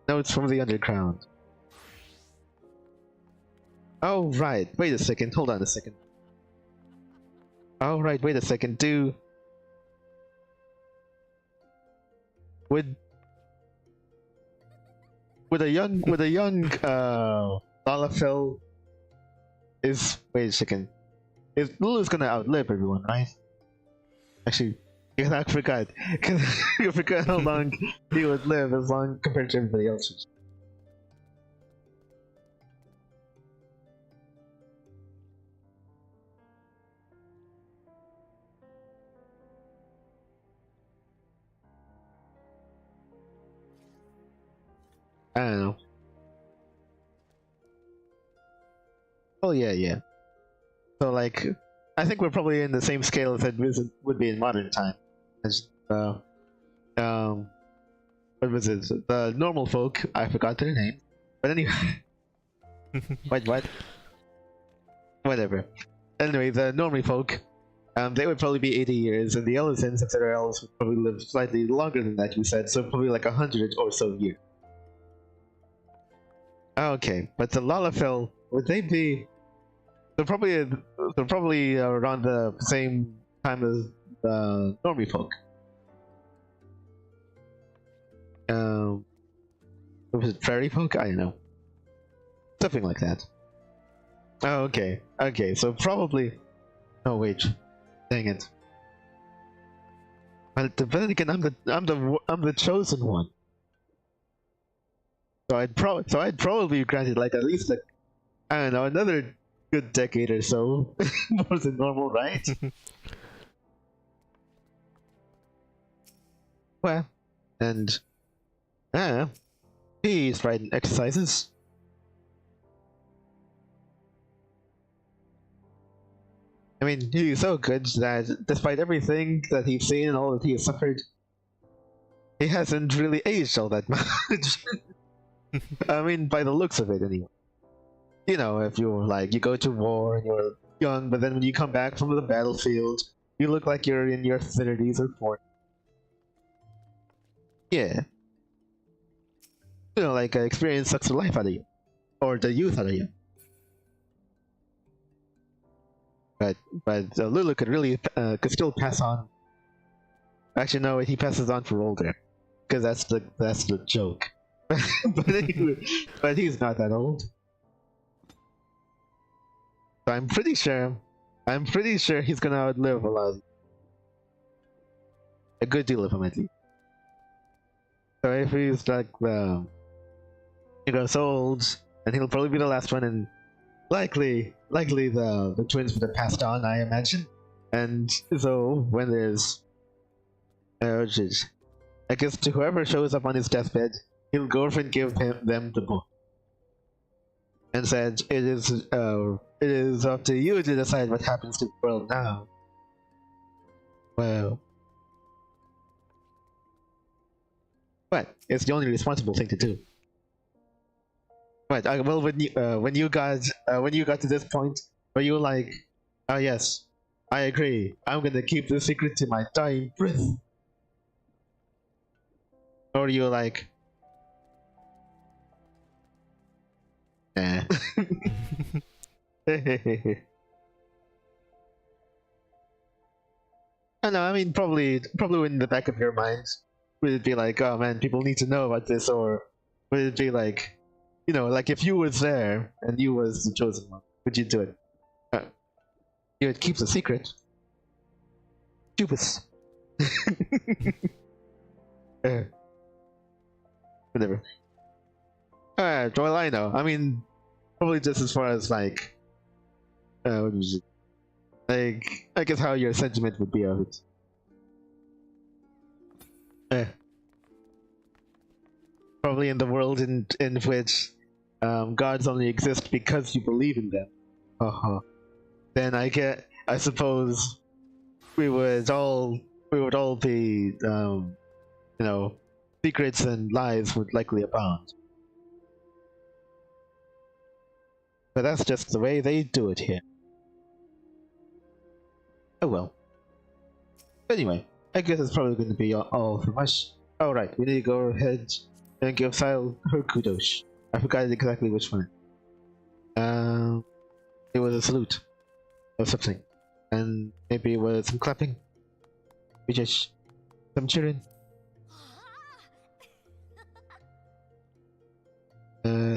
Notes from the Underground. Oh, right. Wait a second. Hold on a second. Oh, right. Wait a second. Would a young Lalafell is... Wait a second. Lulu's gonna outlive everyone, right? Actually, I forgot. I forgot how long he would live as long compared to everybody else. I don't know. Oh yeah. So like, I think we're probably in the same scale as it would be in modern time. As what was it? The normal folk. I forgot their name, but anyway. Wait, what? Whatever. Anyway, the normal folk. They would probably be 80 years, and the Ellisons, if they're Ellis, would probably live slightly longer than that. You said, so probably like 100 or so years. Okay, but the Lalafell, would they be? They're probably around the same time as the Normie folk. Was it fairy folk? I don't know. Something like that. Oh, okay. Okay, so probably. Oh wait, dang it. But then again, I'm the chosen one. So I'd probably be granted like at least I don't know, another good decade or so more than normal, right? Well, and he's writing exercises. I mean, he's so good that despite everything that he's seen and all that he has suffered, he hasn't really aged all that much. I mean, by the looks of it, anyway. You know, if you're like, you go to war and you're young, but then when you come back from the battlefield, you look like you're in your 30s or 40s. Yeah. You know, like, experience sucks the life out of you. Or the youth out of you. But Lulu could really, could still pass on. Actually, no, he passes on for older. Because that's the joke. but anyway, but he's not that old. So I'm pretty sure he's gonna outlive a good deal of them at least. So if he's like so old, and he'll probably be the last one, and likely the twins would have passed on, I imagine. And so when there's I guess to whoever shows up on his deathbed, he'll go over and give them the book. And said, it is up to you to decide what happens to the world now. Well, but it's the only responsible thing to do. But well, when you got to this point, were you like, oh yes, I agree, I'm gonna keep this secret to my dying breath? Or you like, I know, I mean, probably in the back of your mind, would it be like, oh man, people need to know about this, or would it be like, you know, like if you was there and you was the chosen one, would you do it? You would keep the secret. Stupid. Whatever. Well, I know. I mean, probably just as far as like, what was it? Like, I guess how your sentiment would be of it. Probably in the world in which gods only exist because you believe in them. Then I suppose we would all be, you know, secrets and lies would likely abound. But that's just the way they do it here. Oh well. Anyway, I guess it's probably going to be all from us. Alright, we need to go ahead and give Sile her kudos. I forgot exactly which one. It was a salute or something. And maybe it was some clapping. We just some cheering.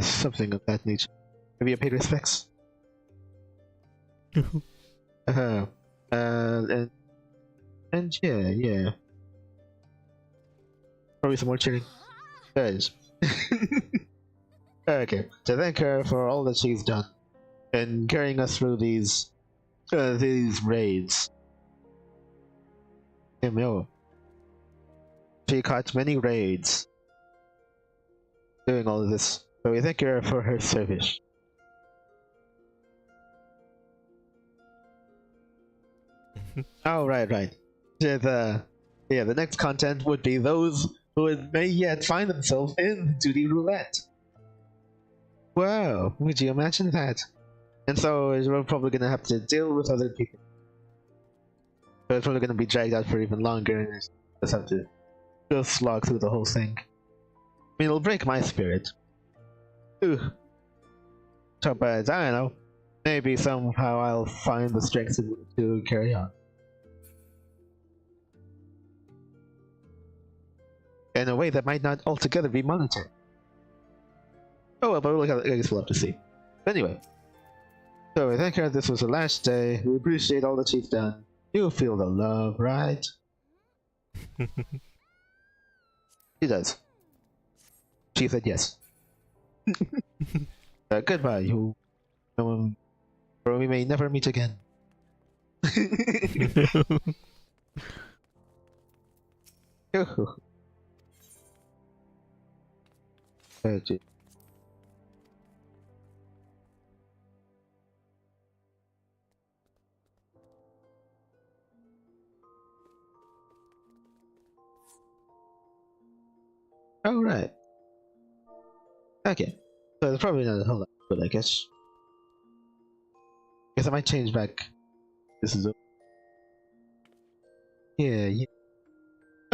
Something of that nature. Maybe a paid respects. And yeah. Probably some more cheering. There it is. Okay, so thank her for all that she's done and carrying us through these raids. She caught many raids doing all of this, so we thank her for her service. Oh, right. The next content would be those who may yet find themselves in duty roulette. Wow, would you imagine that? And so we're probably gonna have to deal with other people. So it's probably gonna be dragged out for even longer, and just have to just slog through the whole thing. I mean, it'll break my spirit. Ooh. So, but I don't know. Maybe somehow I'll find the strength to carry on. In a way that might not altogether be monetary. Oh well, but I guess we'll have to see. But anyway. So I thank her this was the last day. We appreciate all that she's done. You feel the love, right? She does. She said yes. Goodbye, you. Or we may never meet again. Oh, right. Okay. So there's probably not a whole lot, but I guess I might change back. This is yeah.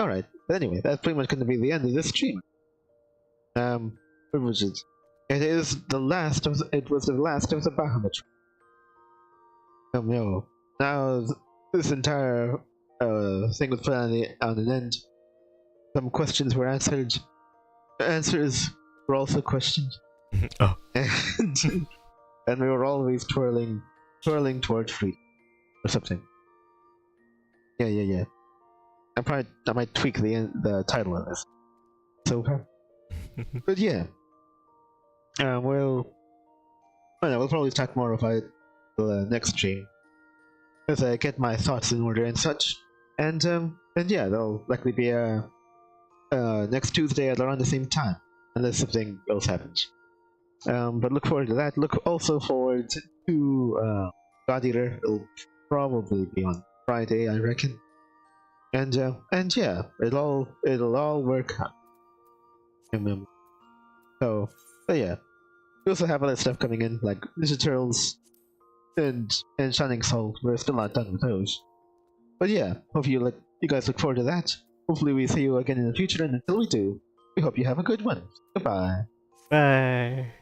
Alright. But anyway, that's pretty much gonna be the end of this stream. What was it? It is the last of it was the last of the Bahamut. No. Now this entire thing was put on an end. Some questions were answered. Answers were also questioned. Oh. And we were always twirling towards freedom or something. Yeah. I might tweak the title of this. So but yeah. We'll probably talk more about the next stream as I get my thoughts in order and such. And yeah, there'll likely be next Tuesday at around the same time, unless something else happens. But look forward to that. Look also forward to God Eater. It'll probably be on Friday, I reckon. And yeah, it'll all work out. So yeah, we also have other stuff coming in like Ninja Turtles and Shining Soul. We're still not done with those. But yeah, hope you guys look forward to that. Hopefully we see you again in the future, and until we do, we hope you have a good one. Goodbye. Bye.